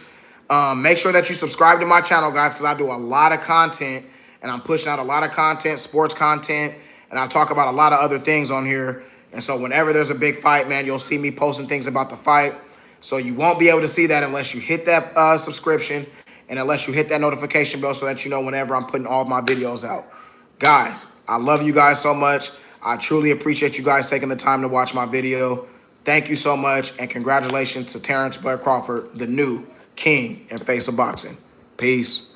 Speaker 1: Make sure that you subscribe to my channel, guys, because I do a lot of content, and I'm pushing out a lot of content, sports content, and I talk about a lot of other things on here. And so whenever there's a big fight, man, you'll see me posting things about the fight. So you won't be able to see that unless you hit that subscription and unless you hit that notification bell so that you know whenever I'm putting all my videos out. Guys, I love you guys so much. I truly appreciate you guys taking the time to watch my video. Thank you so much, and congratulations to Terence Crawford, the new king and face of boxing. Peace.